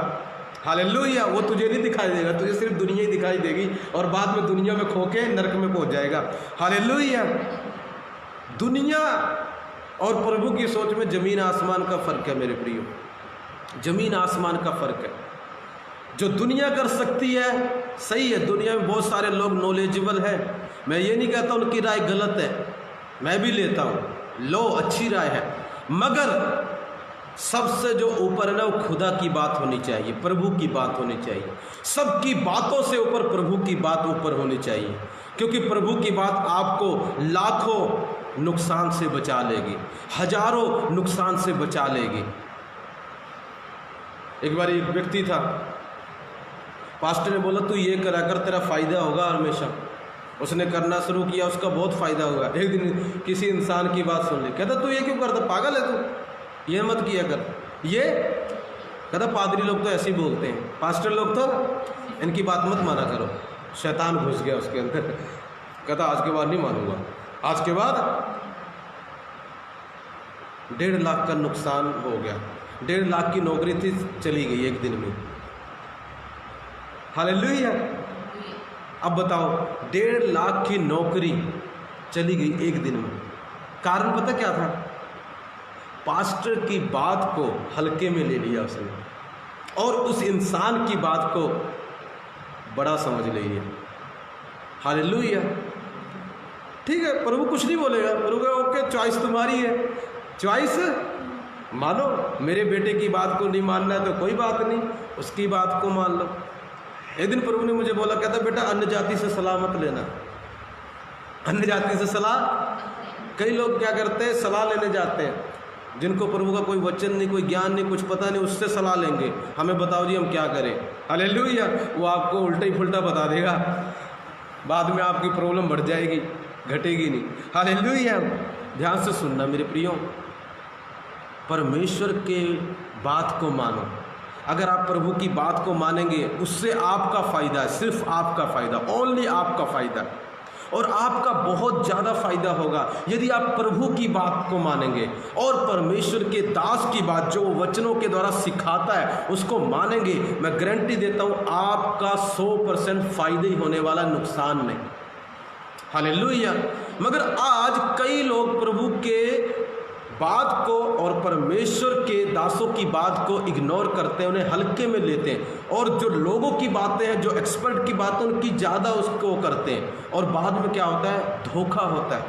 हालेलुया, वो तुझे नहीं दिखाई देगा, तुझे सिर्फ दुनिया ही दिखाई देगी, और बाद में दुनिया में खो के नरक में पहुंच जाएगा। हालेलुया, दुनिया और प्रभु की सोच में ज़मीन आसमान का फ़र्क है मेरे प्रियो, ज़मीन आसमान का फ़र्क है। जो दुनिया कर सकती है सही है, दुनिया में बहुत सारे लोग नॉलेजेबल हैं, मैं ये नहीं कहता उनकी राय गलत है, मैं भी लेता हूँ, लो अच्छी राय है, मगर सबसे जो ऊपर है ना, वो खुदा की बात होनी चाहिए, प्रभु की बात होनी चाहिए। सबकी बातों से ऊपर प्रभु की बात ऊपर होनी चाहिए, क्योंकि प्रभु की बात आपको लाखों नुकसान से बचा लेगी, हजारों नुकसान से बचा लेगी। एक बार एक व्यक्ति था, पास्टर ने बोला तू ये करा कर, तेरा फायदा होगा हमेशा। उसने करना शुरू किया, उसका बहुत फ़ायदा हुआ। एक दिन किसी इंसान की बात सुन ली, कहता तू ये क्यों करता, पागल है तू, ये मत किया कर, ये कहता पादरी लोग तो ऐसे ही बोलते हैं, पास्टर लोग तो इनकी बात मत माना करो। शैतान घुस गया उसके अंदर, कहता आज के बाद नहीं मानूंगा। आज के बाद 1.5 लाख का नुकसान हो गया। 1.5 लाख की नौकरी थी, चली गई एक दिन में। हालेलुया। अब बताओ 1.5 लाख की नौकरी चली गई एक दिन में। कारण पता क्या था? पास्टर की बात को हल्के में ले लिया उसने और उस इंसान की बात को बड़ा समझ लिया। हालेलुया। ठीक है, प्रभु कुछ नहीं बोलेगा, प्रभु कहेगा ओके चॉइस तुम्हारी है, चॉइस मानो। मेरे बेटे की बात को नहीं मानना है तो कोई बात नहीं, उसकी बात को मान लो। एक दिन प्रभु ने मुझे बोला, कहता बेटा अन्य जाति से सलाह मत लेना। अन्य जाति से सलाह, कई लोग क्या करते हैं, सलाह लेने जाते हैं जिनको प्रभु का कोई वचन नहीं, कोई ज्ञान नहीं, कुछ पता नहीं, उससे सलाह लेंगे, हमें बताओ जी हम क्या करें। हालेलुया। वो आपको उल्टा ही फुल्टा बता देगा, बाद में आपकी प्रॉब्लम बढ़ जाएगी, घटेगी नहीं। हालेलुया। ध्यान से सुनना मेरे प्रियो, परमेश्वर के बात को मानो। अगर आप प्रभु की बात को मानेंगे उससे आपका फ़ायदा है, सिर्फ आपका फ़ायदा, ओनली आपका फ़ायदा, और आपका बहुत ज़्यादा फ़ायदा होगा यदि आप प्रभु की बात को मानेंगे और परमेश्वर के दास की बात जो वचनों के द्वारा सिखाता है उसको मानेंगे। मैं गारंटी देता हूँ आपका 100% फ़ायदा ही होने वाला, नुकसान नहीं। हालेलुया। मगर आज कई लोग प्रभु के बात को और परमेश्वर के दासों की बात को इग्नोर करते हैं, उन्हें हल्के में लेते हैं, और जो लोगों की बातें हैं, जो एक्सपर्ट की बातें, उनकी ज़्यादा उसको करते हैं, और बाद में क्या होता है, धोखा होता है।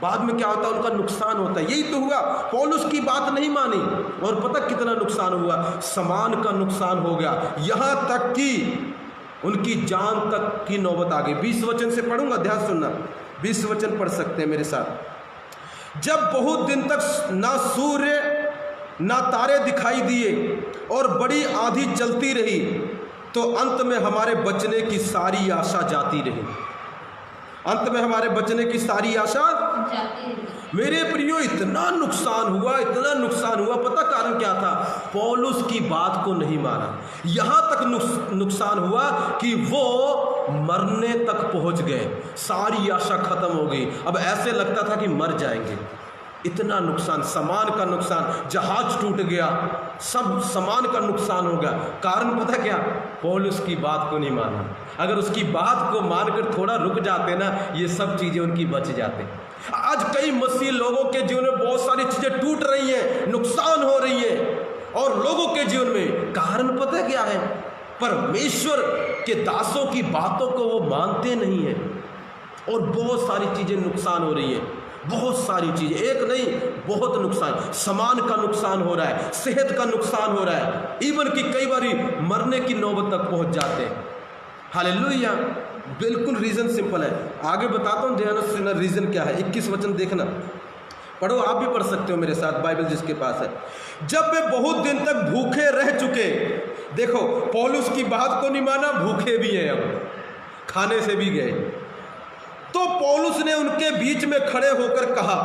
बाद में क्या होता है, उनका नुकसान होता है। यही तो हुआ, पौलुस की बात नहीं मानी और पता कितना नुकसान हुआ, सामान का नुकसान हो गया, यहाँ तक कि उनकी जान तक की नौबत आ गई। 20 वचन से पढ़ूंगा, ध्यान सुनना, 20 वचन पढ़ सकते हैं मेरे साथ। जब बहुत दिन तक ना सूर्य ना तारे दिखाई दिए और बड़ी आंधी चलती रही तो अंत में हमारे बचने की सारी आशा जाती रही। अंत में हमारे बचने की सारी आशा जाती रही। मेरे प्रियो, इतना नुकसान हुआ, इतना नुकसान हुआ। पता कारण क्या था? पौलुस की बात को नहीं माना। यहाँ तक नुकसान हुआ कि वो मरने तक पहुँच गए, सारी आशा खत्म हो गई। अब ऐसे लगता था कि मर जाएंगे, इतना नुकसान, सामान का नुकसान, जहाज टूट गया, सब सामान का नुकसान हो गया। कारण पता क्या? पौलुस की बात को नहीं माना। अगर उसकी बात को मानकर थोड़ा रुक जाते ना, ये सब चीज़ें उनकी बच जाते। आज कई मसीह लोगों के जीवन में बहुत सारी चीज़ें टूट रही हैं, नुकसान हो रही है, और लोगों के जीवन में कारण पता क्या है? परमेश्वर के दासों की बातों को वो मानते नहीं हैं, और बहुत सारी चीज़ें नुकसान हो रही हैं। बहुत सारी चीज़ें, एक नहीं, बहुत नुकसान, सामान का नुकसान हो रहा है, सेहत का नुकसान हो रहा है, इवन कि कई बार मरने की नौबत तक पहुंच जाते हैं। हालेलुया। बिल्कुल रीज़न सिंपल है, आगे बताता हूँ ध्यान से। रीज़न क्या है? 21 वचन देखना, पढ़ो, आप भी पढ़ सकते हो मेरे साथ, बाइबल जिसके पास है। जब वे बहुत दिन तक भूखे रह चुके, देखो पौलुस की बात को नहीं माना, भूखे भी हैं, अब खाने से भी गए, तो पौलुस ने उनके बीच में खड़े होकर कहा,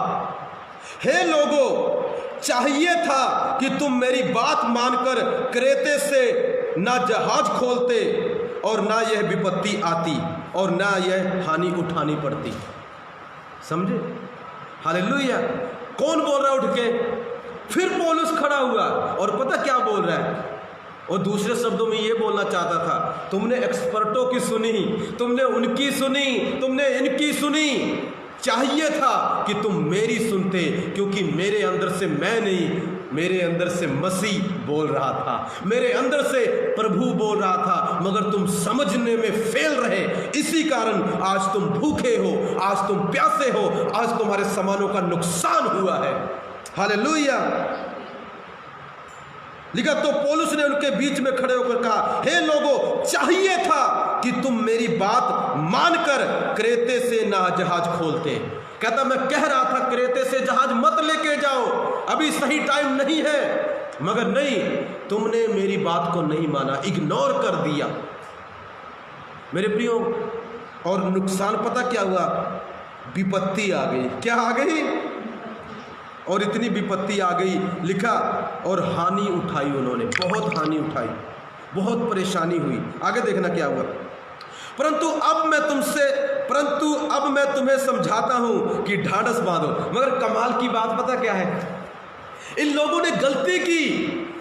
हे लोगों, चाहिए था कि तुम मेरी बात मानकर क्रेते से ना जहाज खोलते और ना यह विपत्ति आती और ना यह हानि उठानी पड़ती। समझे? हालेलुया। कौन बोल रहा है उठ के? फिर पौलुस खड़ा हुआ और पता क्या बोल रहा है? और दूसरे शब्दों में ये बोलना चाहता था, तुमने एक्सपर्टों की सुनी, तुमने उनकी सुनी, तुमने इनकी सुनी, चाहिए था कि तुम मेरी सुनते, क्योंकि मेरे अंदर से मैं नहीं, मेरे अंदर से मसीह बोल रहा था, मेरे अंदर से प्रभु बोल रहा था, मगर तुम समझने में फेल रहे। इसी कारण आज तुम भूखे हो, आज तुम प्यासे हो, आज तुम्हारे सामानों का नुकसान हुआ है। हालेलुया। लिखा, तो पौलुस ने उनके बीच में खड़े होकर कहा, हे लोगों, चाहिए था कि तुम मेरी बात मानकर क्रेते से ना जहाज खोलते। कहता, मैं कह रहा था क्रेते से जहाज मत लेके जाओ, अभी सही टाइम नहीं है, मगर नहीं, तुमने मेरी बात को नहीं माना, इग्नोर कर दिया। मेरे प्रियो, और नुकसान पता क्या हुआ? विपत्ति आ गई। क्या आ गई? और इतनी विपत्ति आ गई, लिखा, और हानि उठाई उन्होंने, बहुत हानि उठाई, बहुत परेशानी हुई। आगे देखना क्या हुआ। परंतु अब मैं तुम्हें समझाता हूं कि ढाढ़स बांधो। मगर कमाल की बात पता क्या है? इन लोगों ने गलती की,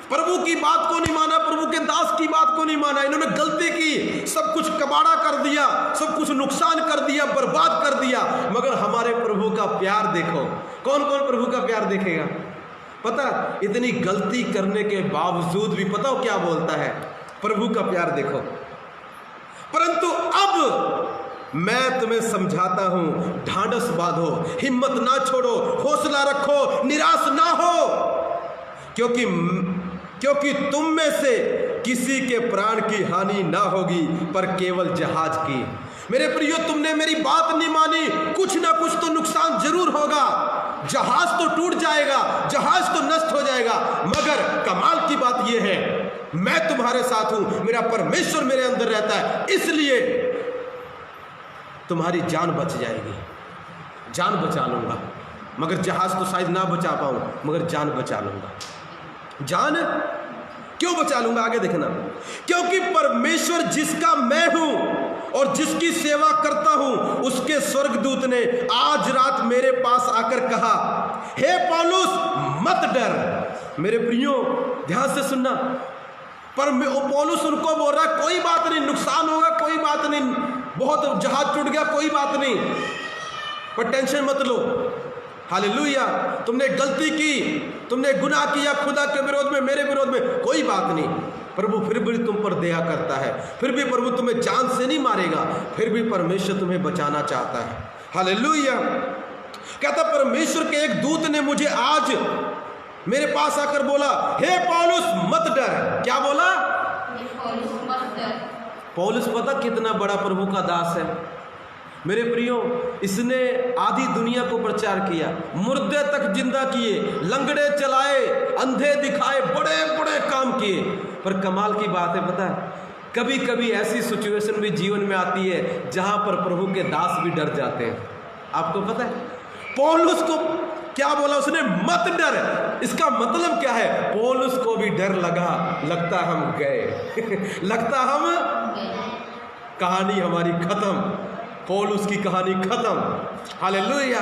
प्रभु की बात को नहीं माना, प्रभु के दास की बात को नहीं माना, इन्होंने गलती की, सब कुछ कबाड़ा कर दिया, सब कुछ नुकसान कर दिया, बर्बाद कर दिया। मगर हमारे प्रभु का प्यार देखो। कौन कौन प्रभु का प्यार देखेगा? पता, इतनी गलती करने के बावजूद भी पता हो क्या बोलता है? प्रभु का प्यार देखो। परंतु अब मैं तुम्हें समझाता हूं, ढाढ़स बांधो, हिम्मत ना छोड़ो, हौसला रखो, निराश ना हो, क्योंकि तुम में से किसी के प्राण की हानि ना होगी, पर केवल जहाज की। मेरे प्रियो, तुमने मेरी बात नहीं मानी, कुछ ना कुछ तो नुकसान जरूर होगा। जहाज तो टूट जाएगा, जहाज तो नष्ट हो जाएगा, मगर कमाल की बात यह है, मैं तुम्हारे साथ हूं, मेरा परमेश्वर मेरे अंदर रहता है, इसलिए तुम्हारी जान बच जाएगी। जान बचा लूंगा, मगर जहाज तो शायद ना बचा पाऊं, मगर जान बचा लूंगा। जान क्यों बचा लूंगा? आगे देखना। क्योंकि परमेश्वर जिसका मैं हूं और जिसकी सेवा करता हूं, उसके स्वर्गदूत ने आज रात मेरे पास आकर कहा, हे पौलुस, मत डर। मेरे प्रियो, ध्यान से सुनना। पर पौलुस उनको बोल रहा है, कोई बात नहीं, नुकसान होगा, कोई बात नहीं, बहुत जहाज टूट गया, कोई बात नहीं, पर टेंशन मत लो। हालेलुया। तुमने गलती की, तुमने गुनाह किया खुदा के विरोध में, मेरे विरोध में, कोई बात नहीं, प्रभु फिर भी तुम पर दया करता है, फिर भी प्रभु तुम्हें जान से नहीं मारेगा, फिर भी परमेश्वर तुम्हें बचाना चाहता है। हालेलुया। कहता, परमेश्वर के एक दूत ने मुझे आज मेरे पास आकर बोला, हे पौलुस, मत डर। क्या बोला? पौलुस, मत डर। पौलुस पता कितना बड़ा प्रभु का दास है। मेरे प्रियो, इसने आधी दुनिया को प्रचार किया, मुर्दे तक जिंदा किए, लंगड़े चलाए, अंधे दिखाए, बड़े बड़े काम किए। पर कमाल की बात है, पता है, कभी कभी ऐसी सिचुएशन भी जीवन में आती है जहां पर प्रभु के दास भी डर जाते हैं। आपको पता है पौलुस को क्या बोला उसने? मत डर। इसका मतलब क्या है? पौलुस को भी डर लगा, लगता हम गए लगता हम कहानी हमारी खत्म, पौलुस की कहानी खत्म। हालेलुया।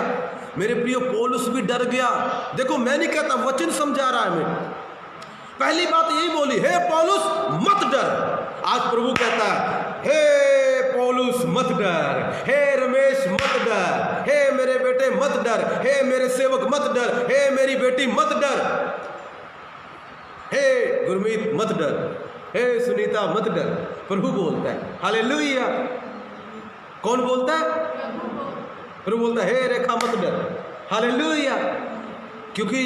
मेरे प्रियो, पौलुस भी डर गया। देखो, मैं नहीं कहता, वचन समझा रहा है। मैं पहली बात यही बोली, हे पौलुस, मत डर। आज प्रभु कहता है, हे पौलुस, मत डर, हे रमेश, मत डर, हे मेरे बेटे, मत डर, हे मेरे सेवक, मत डर, हे मेरी बेटी, मत डर, हे गुरमीत, मत डर, हे सुनीता, मत डर। प्रभु बोलता है। हालेलुया। कौन बोलता है? प्रभु बोलता है, हे रेखा, मत डर। हालेलुया। क्योंकि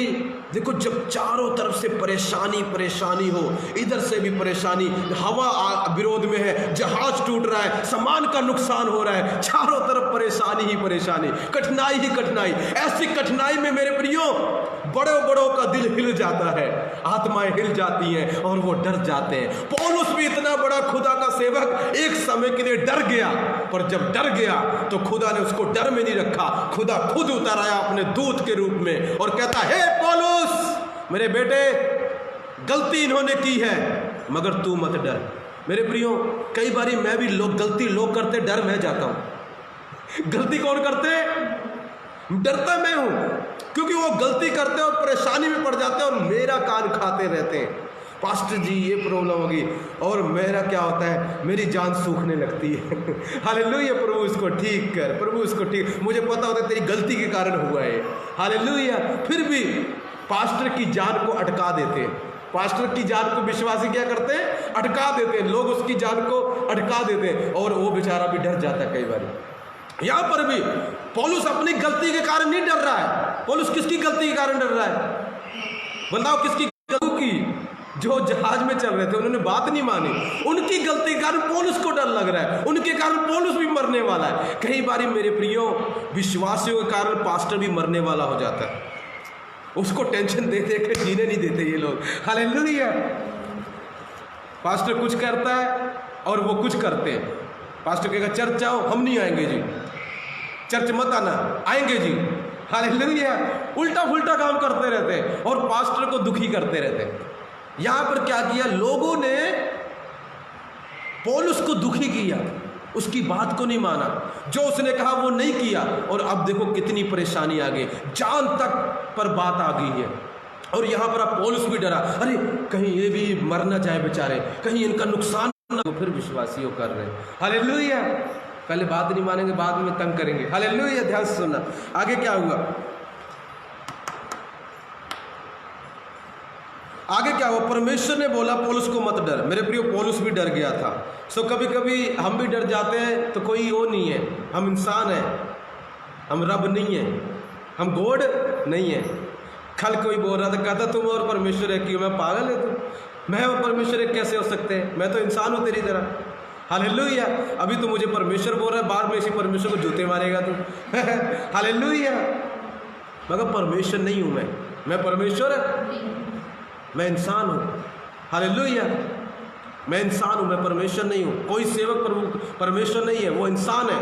देखो, जब चारों तरफ से परेशानी हो, इधर से भी परेशानी, हवा विरोध में है, जहाज टूट रहा है, सामान का नुकसान हो रहा है, चारों तरफ परेशानी ही परेशानी, कठिनाई ही कठिनाई। ऐसी कठिनाई में मेरे प्रियो, बड़ों बड़ों का दिल हिल जाता है, आत्माएं हिल जाती हैं और वो डर जाते हैं। पौलुस भी इतना बड़ा खुदा का सेवक एक समय के लिए डर गया, पर जब डर गया तो खुदा ने उसको डर में नहीं रखा, खुदा खुद उतर आया अपने दूत के रूप में और कहता, हे पौलुस, मेरे बेटे, गलती इन्होंने की है, मगर तू मत डर। मेरे प्रियो, कई बारी मैं भी गलती लोग करते, डर मैं जाता हूं। गलती कौन करते? डरता मैं हूं, क्योंकि वो गलती करते हैं और परेशानी में पड़ जाते हैं और मेरा कान खाते रहते हैं, पास्टर जी ये प्रॉब्लम होगी, और मेरा क्या होता है, मेरी जान सूखने लगती है। हालेलुया। प्रभु इसको ठीक कर, प्रभु इसको ठीक, मुझे पता होता है तेरी गलती के कारण हुआ है। हालेलुया। फिर भी पास्टर की जान को अटका देते हैं, पास्टर की जान को विश्वासी क्या करते हैं? अटका देते हैं। लोग उसकी जान को अटका देते हैं और वो बेचारा भी डर जाता है कई बार। यहां पर भी पौलुस अपनी गलती के कारण नहीं डर रहा है। पौलुस किसकी गलती के कारण डर रहा है? बताओ, किसकी गलती की? जो जहाज में चल रहे थे, उन्होंने बात नहीं मानी, उनकी गलती के कारण पौलुस को डर लग रहा है, उनके कारण पौलुस भी मरने वाला है। कई बार मेरे प्रियो, विश्वासियों के कारण पास्टर भी मरने वाला हो जाता है, उसको टेंशन दे दे के जीने नहीं देते ये लोग। हालेलुया। पास्टर कुछ करता है और वो कुछ करते हैं, पास्टर कहेगा चर्च आओ, हम नहीं आएंगे जी, चर्च मत आना, आएंगे जी। हालेलुया। उल्टा फुल्टा काम करते रहते हैं और पास्टर को दुखी करते रहते हैं। यहां पर क्या किया, लोगों ने पौलुस को दुखी किया, उसकी बात को नहीं माना, जो उसने कहा वो नहीं किया, और अब देखो कितनी परेशानी आ गई, जान तक पर बात आ गई है। और यहां पर अब पौलुस भी डरा, अरे कहीं ये भी मर ना जाए बेचारे, कहीं इनका नुकसान ना हो। फिर विश्वासियों कर रहे हैं। हालेलुया। पहले बात नहीं मानेंगे, बाद में तंग करेंगे। हालेलुया। ध्यान से सुनना, आगे क्या हुआ, आगे क्या हुआ। परमेश्वर ने बोला पौलुस को मत डर। मेरे प्रियो, पौलुस भी डर गया था। सो कभी कभी हम भी डर जाते हैं, तो कोई वो नहीं है, हम इंसान हैं, हम रब नहीं है, हम गॉड नहीं है। कल कोई बोल रहा था, कहता तुम और परमेश्वर है, क्यों, मैं पागल है तुम, मैं और परमेश्वर एक कैसे हो सकते हैं, मैं तो इंसान हूँ तेरी तरह। हालेलुया। अभी तो मुझे परमेश्वर बोल रहा है, बाद में इसी परमेश्वर को जूते मारेगा तू। हालेलुया। मगर परमेश्वर नहीं हूँ मैं परमेश्वर है, मैं इंसान हूँ। हालेलुया। मैं इंसान हूँ, मैं परमेश्वर नहीं हूँ। कोई सेवक प्रभु परमेश्वर नहीं है, वो इंसान है,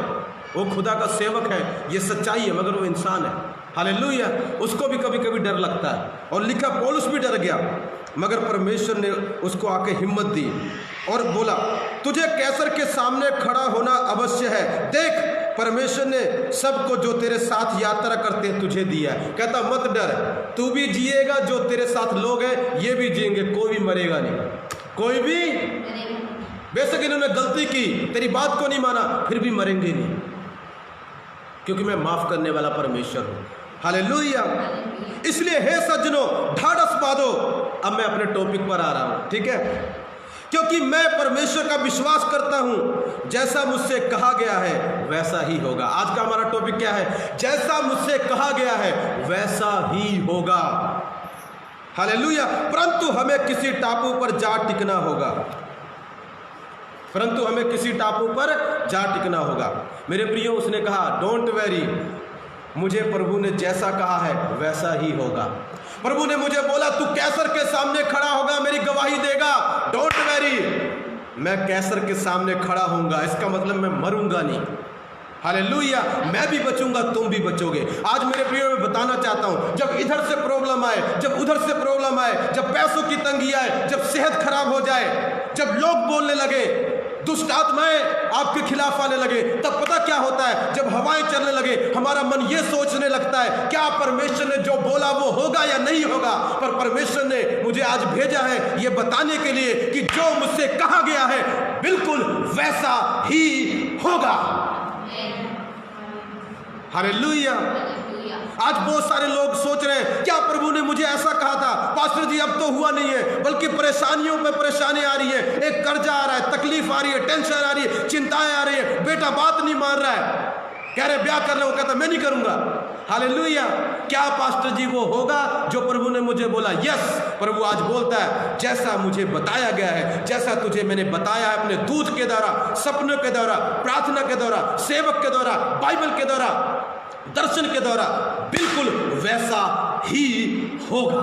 वो खुदा का सेवक है, ये सच्चाई है, मगर वो इंसान है। हालेलुया। उसको भी कभी कभी डर लगता है, और लिखा पौलुस भी डर गया, मगर परमेश्वर ने उसको आके हिम्मत दी और बोला तुझे कैसर के सामने खड़ा होना अवश्य है। देख, परमेश्वर ने सबको जो तेरे साथ यात्रा करते हैं तुझे दिया है। कहता मत डर, तू भी जिएगा, जो तेरे साथ लोग हैं ये भी जिएंगे, कोई भी मरेगा नहीं, कोई भी। बेशक इन्होंने गलती की, तेरी बात को नहीं माना, फिर भी मरेंगे नहीं, क्योंकि मैं माफ करने वाला परमेश्वर हूं। हालेलुया। इसलिए हे सज्जनों, ढाढ़स बांधो। अब मैं अपने टॉपिक पर आ रहा हूं, ठीक है, क्योंकि मैं परमेश्वर का विश्वास करता हूं, जैसा मुझसे कहा गया है वैसा ही होगा। आज का हमारा टॉपिक क्या है, जैसा मुझसे कहा गया है वैसा ही होगा। हालेलुया। परंतु हमें किसी टापू पर जा टिकना होगा, परंतु हमें किसी टापू पर जा टिकना होगा। मेरे प्रियो, उसने कहा डोंट वेरी, मुझे प्रभु ने जैसा कहा है वैसा ही होगा। प्रभु ने मुझे बोला तू कैसर के सामने खड़ा होगा, मेरी गवाही देगा, डोंट वेरी, मैं कैसर के सामने खड़ा होऊंगा। इसका मतलब मैं मरूंगा नहीं। हालेलुया। मैं भी बचूंगा, तुम भी बचोगे। आज मेरे प्रियो, मैं बताना चाहता हूं, जब इधर से प्रॉब्लम आए, जब उधर से प्रॉब्लम आए, जब पैसों की तंगी आए, जब सेहत खराब हो जाए, जब लोग बोलने लगे, दुष्ट आत्माएं आपके खिलाफ आने लगे, तब पता क्या होता है, जब हवाएं चलने लगे, हमारा मन ये सोचने लगता है क्या परमेश्वर ने जो बोला वो होगा या नहीं होगा। पर परमेश्वर ने मुझे आज भेजा है ये बताने के लिए कि जो मुझसे कहा गया है बिल्कुल वैसा ही होगा। हालेलुया। आज बहुत सारे लोग सोच रहे हैं क्या प्रभु ने मुझे ऐसा कहा था, पास्टर जी अब तो हुआ नहीं है, बल्कि परेशानियों पे परेशानी आ रही है, एक कर्जा आ रहा है, तकलीफ आ रही है, टेंशन आ रही है, चिंताएं आ रही है, बेटा बात नहीं मान रहा है, कह रहे ब्याह कर रहे हो, कहता मैं नहीं करूंगा। हालेलुया। क्या पास्टर जी वो होगा जो प्रभु ने मुझे बोला? यस, प्रभु आज बोलता है जैसा मुझे बताया गया है, जैसा तुझे मैंने बताया है अपने दूत के द्वारा, सपनों के द्वारा, प्रार्थना के द्वारा, सेवक के द्वारा, बाइबल के द्वारा, दर्शन के द्वारा, बिल्कुल वैसा ही होगा।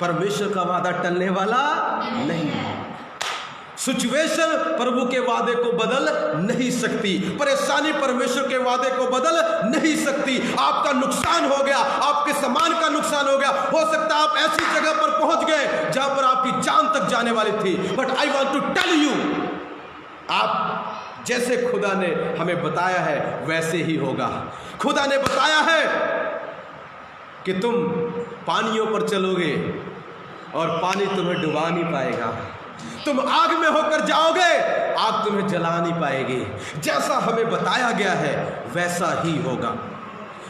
परमेश्वर का वादा टलने वाला नहीं। सिचुएशन प्रभु के वादे को बदल नहीं सकती, परेशानी परमेश्वर के वादे को बदल नहीं सकती। आपका नुकसान हो गया, आपके सामान का नुकसान हो गया, हो सकता है आप ऐसी जगह पर पहुंच गए जहां पर आपकी जान तक जाने वाली थी, but I want to tell you, आप जैसे खुदा ने हमें बताया है वैसे ही होगा। खुदा ने बताया है कि तुम पानियों पर चलोगे और पानी तुम्हें डुबा नहीं पाएगा, तुम आग में होकर जाओगे, आग तुम्हें जला नहीं पाएगी। जैसा हमें बताया गया है वैसा ही होगा।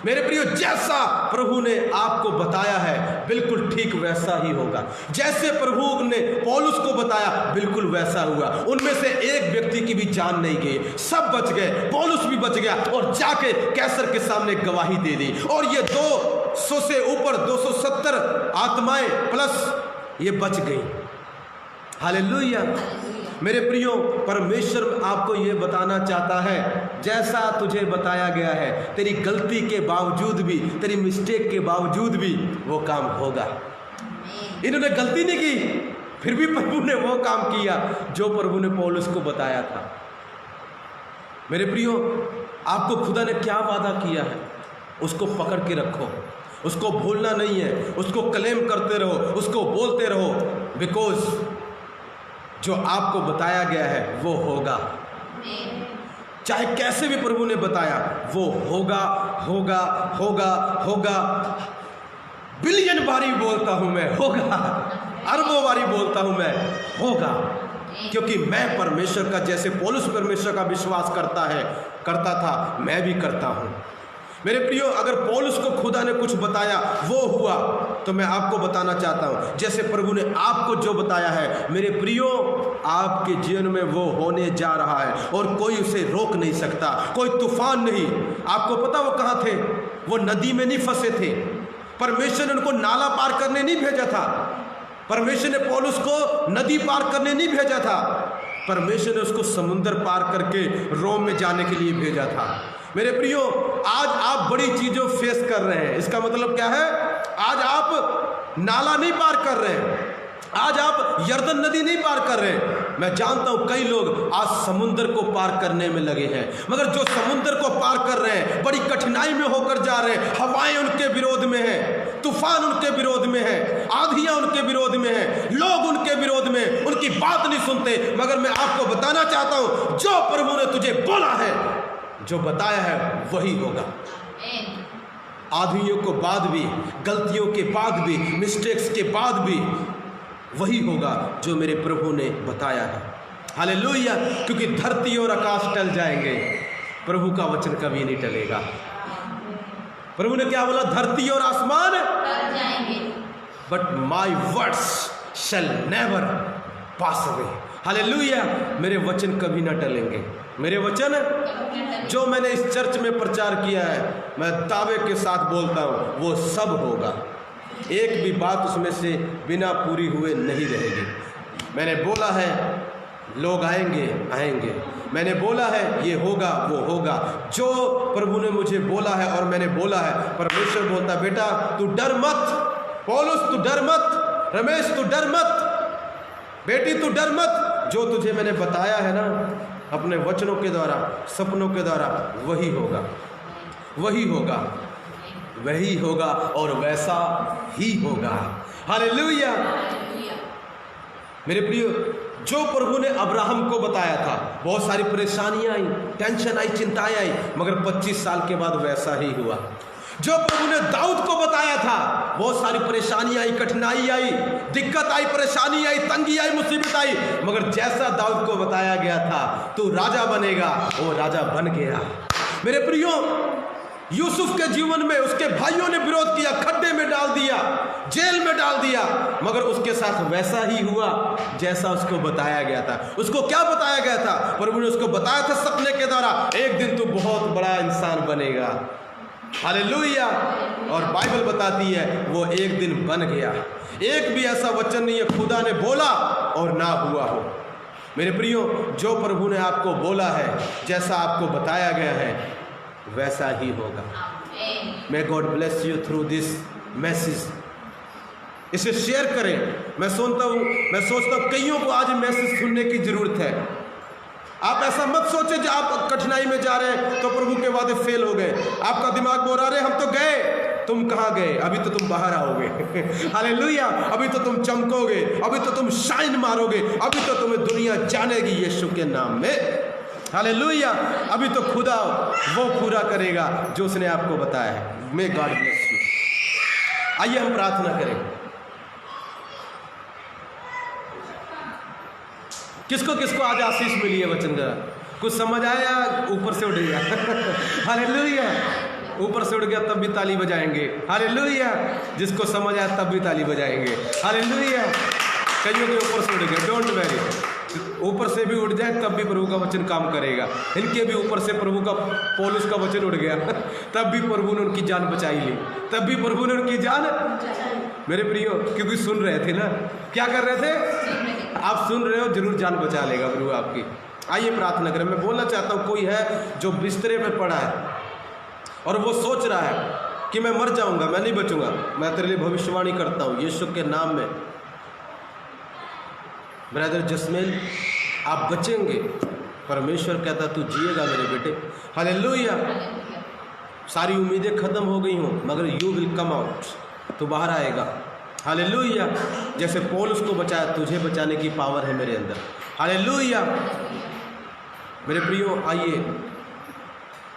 मेरे प्रियो, जैसा प्रभु ने आपको बताया है बिल्कुल ठीक वैसा ही होगा। जैसे प्रभु ने पौलुस को बताया बिल्कुल वैसा हुआ। उनमें से एक व्यक्ति की भी जान नहीं गई, सब बच गए, पौलुस भी बच गया और जाके कैसर के सामने गवाही दे दी। और ये 200 से ऊपर 270 आत्माएं प्लस ये बच गई। हालेलुया। मेरे प्रियो, परमेश्वर आपको ये बताना चाहता है जैसा तुझे बताया गया है, तेरी गलती के बावजूद भी, तेरी मिस्टेक के बावजूद भी वो काम होगा। इन्होंने गलती नहीं की, फिर भी प्रभु ने वो काम किया जो प्रभु ने पौलुस को बताया था। मेरे प्रियो, आपको खुदा ने क्या वादा किया है उसको पकड़ के रखो, उसको भूलना नहीं है, उसको क्लेम करते रहो, उसको बोलते रहो, बिकॉज जो आपको बताया गया है वो होगा। चाहे कैसे भी प्रभु ने बताया वो होगा होगा होगा होगा। बिलियन बारी बोलता हूं मैं होगा, अरबों बारी बोलता हूं मैं होगा, क्योंकि मैं परमेश्वर का, जैसे पौलुस परमेश्वर का विश्वास करता था, मैं भी करता हूं। मेरे प्रियो, अगर पौलुस को खुदा ने कुछ बताया वो हुआ, तो मैं आपको बताना चाहता हूं जैसे प्रभु ने आपको जो बताया है, मेरे प्रियो, आपके जीवन में वो होने जा रहा है और कोई उसे रोक नहीं सकता, कोई तूफान नहीं। आपको पता वो कहाँ थे? वो नदी में नहीं फंसे थे। परमेश्वर ने उनको नाला पार करने नहीं भेजा था, परमेश्वर ने पौलुस को नदी पार करने नहीं भेजा था, परमेश्वर ने उसको समुद्र पार करके रोम में जाने के लिए भेजा था। मेरे प्रियो, आज आप बड़ी चीजों फेस कर रहे हैं, इसका मतलब क्या है? आज आप नाला नहीं पार कर रहे हैं, आज आप यर्दन नदी नहीं पार कर रहे हैं। मैं जानता हूं कई लोग आज समुद्र को पार करने में लगे हैं, मगर जो समुद्र को पार कर रहे हैं बड़ी कठिनाई में होकर जा रहे हैं। हवाएं उनके विरोध में हैं, तूफान उनके विरोध में है, आंधियां उनके विरोध में हैं, लोग उनके विरोध में, उनकी बात नहीं सुनते। मगर मैं आपको बताना चाहता हूं, जो प्रभु ने तुझे बोला है, जो बताया है, वही होगा। आंधियों के बाद भी, गलतियों के बाद भी, मिस्टेक्स के बाद भी वही होगा जो मेरे प्रभु ने बताया है। हालेलुया! क्योंकि धरती और आकाश टल जाएंगे, प्रभु का वचन कभी नहीं टलेगा। प्रभु ने क्या बोला? धरती और आसमान टल जाएंगे, but my words shell never pass away. Hallelujah! मेरे वचन कभी ना टलेंगे। मेरे वचन जो मैंने इस चर्च में प्रचार किया है, मैं दावे के साथ बोलता हूँ, वो सब होगा। एक भी बात उसमें से बिना पूरी हुए नहीं रहेगी। मैंने बोला है लोग आएंगे, मैंने बोला है ये होगा वो होगा। जो प्रभु ने मुझे बोला है और मैंने बोला है, परमेश्वर बोलता है, बेटा तू डर मत, पौलुस तू डर मत, रमेश तू डर मत, बेटी तू डर मत। जो तुझे मैंने बताया है ना अपने वचनों के द्वारा, सपनों के द्वारा, वही होगा, वही होगा, वही होगा और वैसा ही होगा। हालेलुया! मेरे प्रियो, जो प्रभु ने अब्राहम को बताया था, बहुत सारी परेशानियां आई, टेंशन आई, चिंताएं आई, मगर 25 साल के बाद वैसा ही हुआ। जो प्रभु ने दाऊद को बताया था, बहुत सारी परेशानियां आई, कठिनाई आई, दिक्कत आई, परेशानी आई, तंगी आई, मुसीबत आई, मगर जैसा दाऊद को बताया गया था तू राजा बनेगा, वो राजा बन गया। मेरे प्रियो, यूसुफ के जीवन में उसके भाइयों ने विरोध किया, खड्डे में डाल दिया, जेल में डाल दिया, मगर उसके साथ वैसा ही हुआ जैसा उसको बताया गया था। उसको क्या बताया गया था? प्रभु ने उसको बताया था सपने के द्वारा, एक दिन तू बहुत बड़ा इंसान बनेगा। हालेलुया! और बाइबल बताती है वो एक दिन बन गया। एक भी ऐसा वचन नहीं है खुदा ने बोला और ना हुआ हो। मेरे प्रियो, जो प्रभु ने आपको बोला है, जैसा आपको बताया गया है, वैसा ही होगा। May God bless you through this message. इसे शेयर करें। मैं सोचता हूँ कईयों को आज मैसेज सुनने की जरूरत है। आप ऐसा मत सोचे जो आप कठिनाई में जा रहे हैं तो प्रभु के वादे फेल हो गए। आपका दिमाग बोल रहा है हम तो गए, तुम कहाँ गए? अभी तो तुम बाहर आओगे। हालेलुया! अभी तो तुम चमकोगे, अभी तो तुम शाइन मारोगे, अभी तो तुम्हें दुनिया जानेगी यीशु के नाम में। हालेलुया! अभी तो खुदा वो पूरा करेगा जो उसने आपको बताया है। May God bless you. आइए हम प्रार्थना करें। किसको किसको आज आशीष मिली है वचन का? कुछ समझ आया? ऊपर से उड़ गया। हालेलुया! ऊपर से उड़ गया तब भी ताली बजाएंगे। हालेलुया! जिसको समझ आया तब भी ताली बजाएंगे। हालेलुया! कईयों के ऊपर से उड़ गया, डोंट वैरी, ऊपर से भी उड़ जाए तब भी प्रभु का वचन काम करेगा। इनके भी ऊपर से प्रभु का, पौलुस का वचन उड़ गया तब भी प्रभु ने उनकी जान बचाई ली, तब भी प्रभु ने उनकी जान। मेरे प्रियो, क्योंकि सुन रहे थे ना, क्या कर रहे थे? आप सुन रहे हो, जरूर जान बचा लेगा प्रभु आपकी। आइए प्रार्थना करें। मैं बोलना चाहता हूँ, कोई है जो बिस्तरे में पड़ा है और वो सोच रहा है कि मैं मर जाऊंगा, मैं नहीं बचूंगा, मैं तेरे लिए भविष्यवाणी करता हूँ यीशु के नाम में, ब्रदर जसमेल आप बचेंगे। परमेश्वर कहता तू जिएगा मेरे बेटे। हालेलुया। हालेलुया। सारी उम्मीदें खत्म हो गई हों मगर यू विल कम आउट, तो बाहर आएगा। हालेलुया। जैसे पौलुस को बचाया, तुझे बचाने की पावर है मेरे अंदर। हालेलुया। मेरे प्रियो, आइए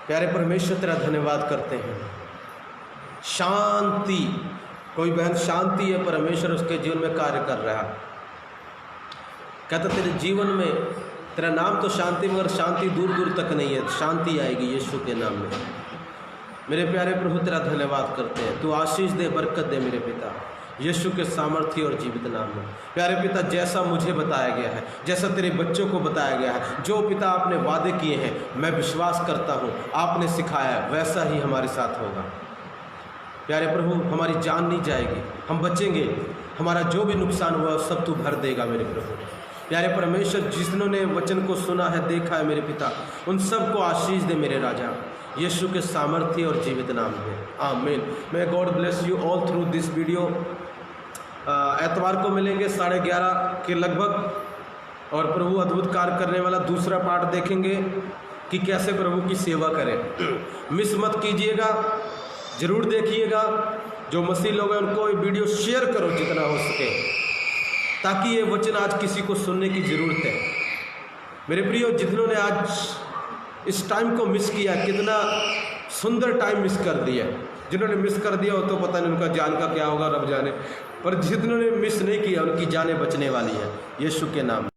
प्यारे परमेश्वर तेरा धन्यवाद करते हैं। शांति, कोई बहन शांति है, परमेश्वर उसके जीवन में कार्य कर रहा है। कहता तेरे जीवन में, तेरा नाम तो शांति, मगर शांति दूर दूर तक नहीं है, शांति आएगी यीशु के नाम में। मेरे प्यारे प्रभु तेरा धन्यवाद करते हैं, तू आशीष दे, बरकत दे मेरे पिता, यीशु के सामर्थ्य और जीवित नाम में। प्यारे पिता, जैसा मुझे बताया गया है, जैसा तेरे बच्चों को बताया गया है, जो पिता आपने वादे किए हैं, मैं विश्वास करता हूँ आपने सिखाया है, वैसा ही हमारे साथ होगा। प्यारे प्रभु, हमारी जान नहीं जाएगी, हम बचेंगे, हमारा जो भी नुकसान हुआ सब तू भर देगा मेरे प्रभु। प्यारे परमेश्वर, जिन्होंने वचन को सुना है, देखा है मेरे पिता, उन सबको आशीष दे मेरे राजा, यीशु के सामर्थ्य और जीवित नाम में। आमीन। May God bless you all through this video. एतवार को मिलेंगे 11:30 के लगभग, और प्रभु अद्भुत कार्य करने वाला दूसरा पार्ट देखेंगे कि कैसे प्रभु की सेवा करें। मिस मत कीजिएगा, ज़रूर देखिएगा। जो मसीह लोग हैं उनको ये वीडियो शेयर करो जितना हो सके, ताकि ये वचन आज किसी को सुनने की ज़रूरत है। मेरे प्रियो, जिन्होंने आज इस टाइम को मिस किया, कितना सुंदर टाइम मिस कर दिया। जिन्होंने मिस कर दिया हो तो पता नहीं उनका जान का क्या होगा, रब जाने, पर जिन्होंने मिस नहीं किया उनकी जानें बचने वाली है यीशु के नाम।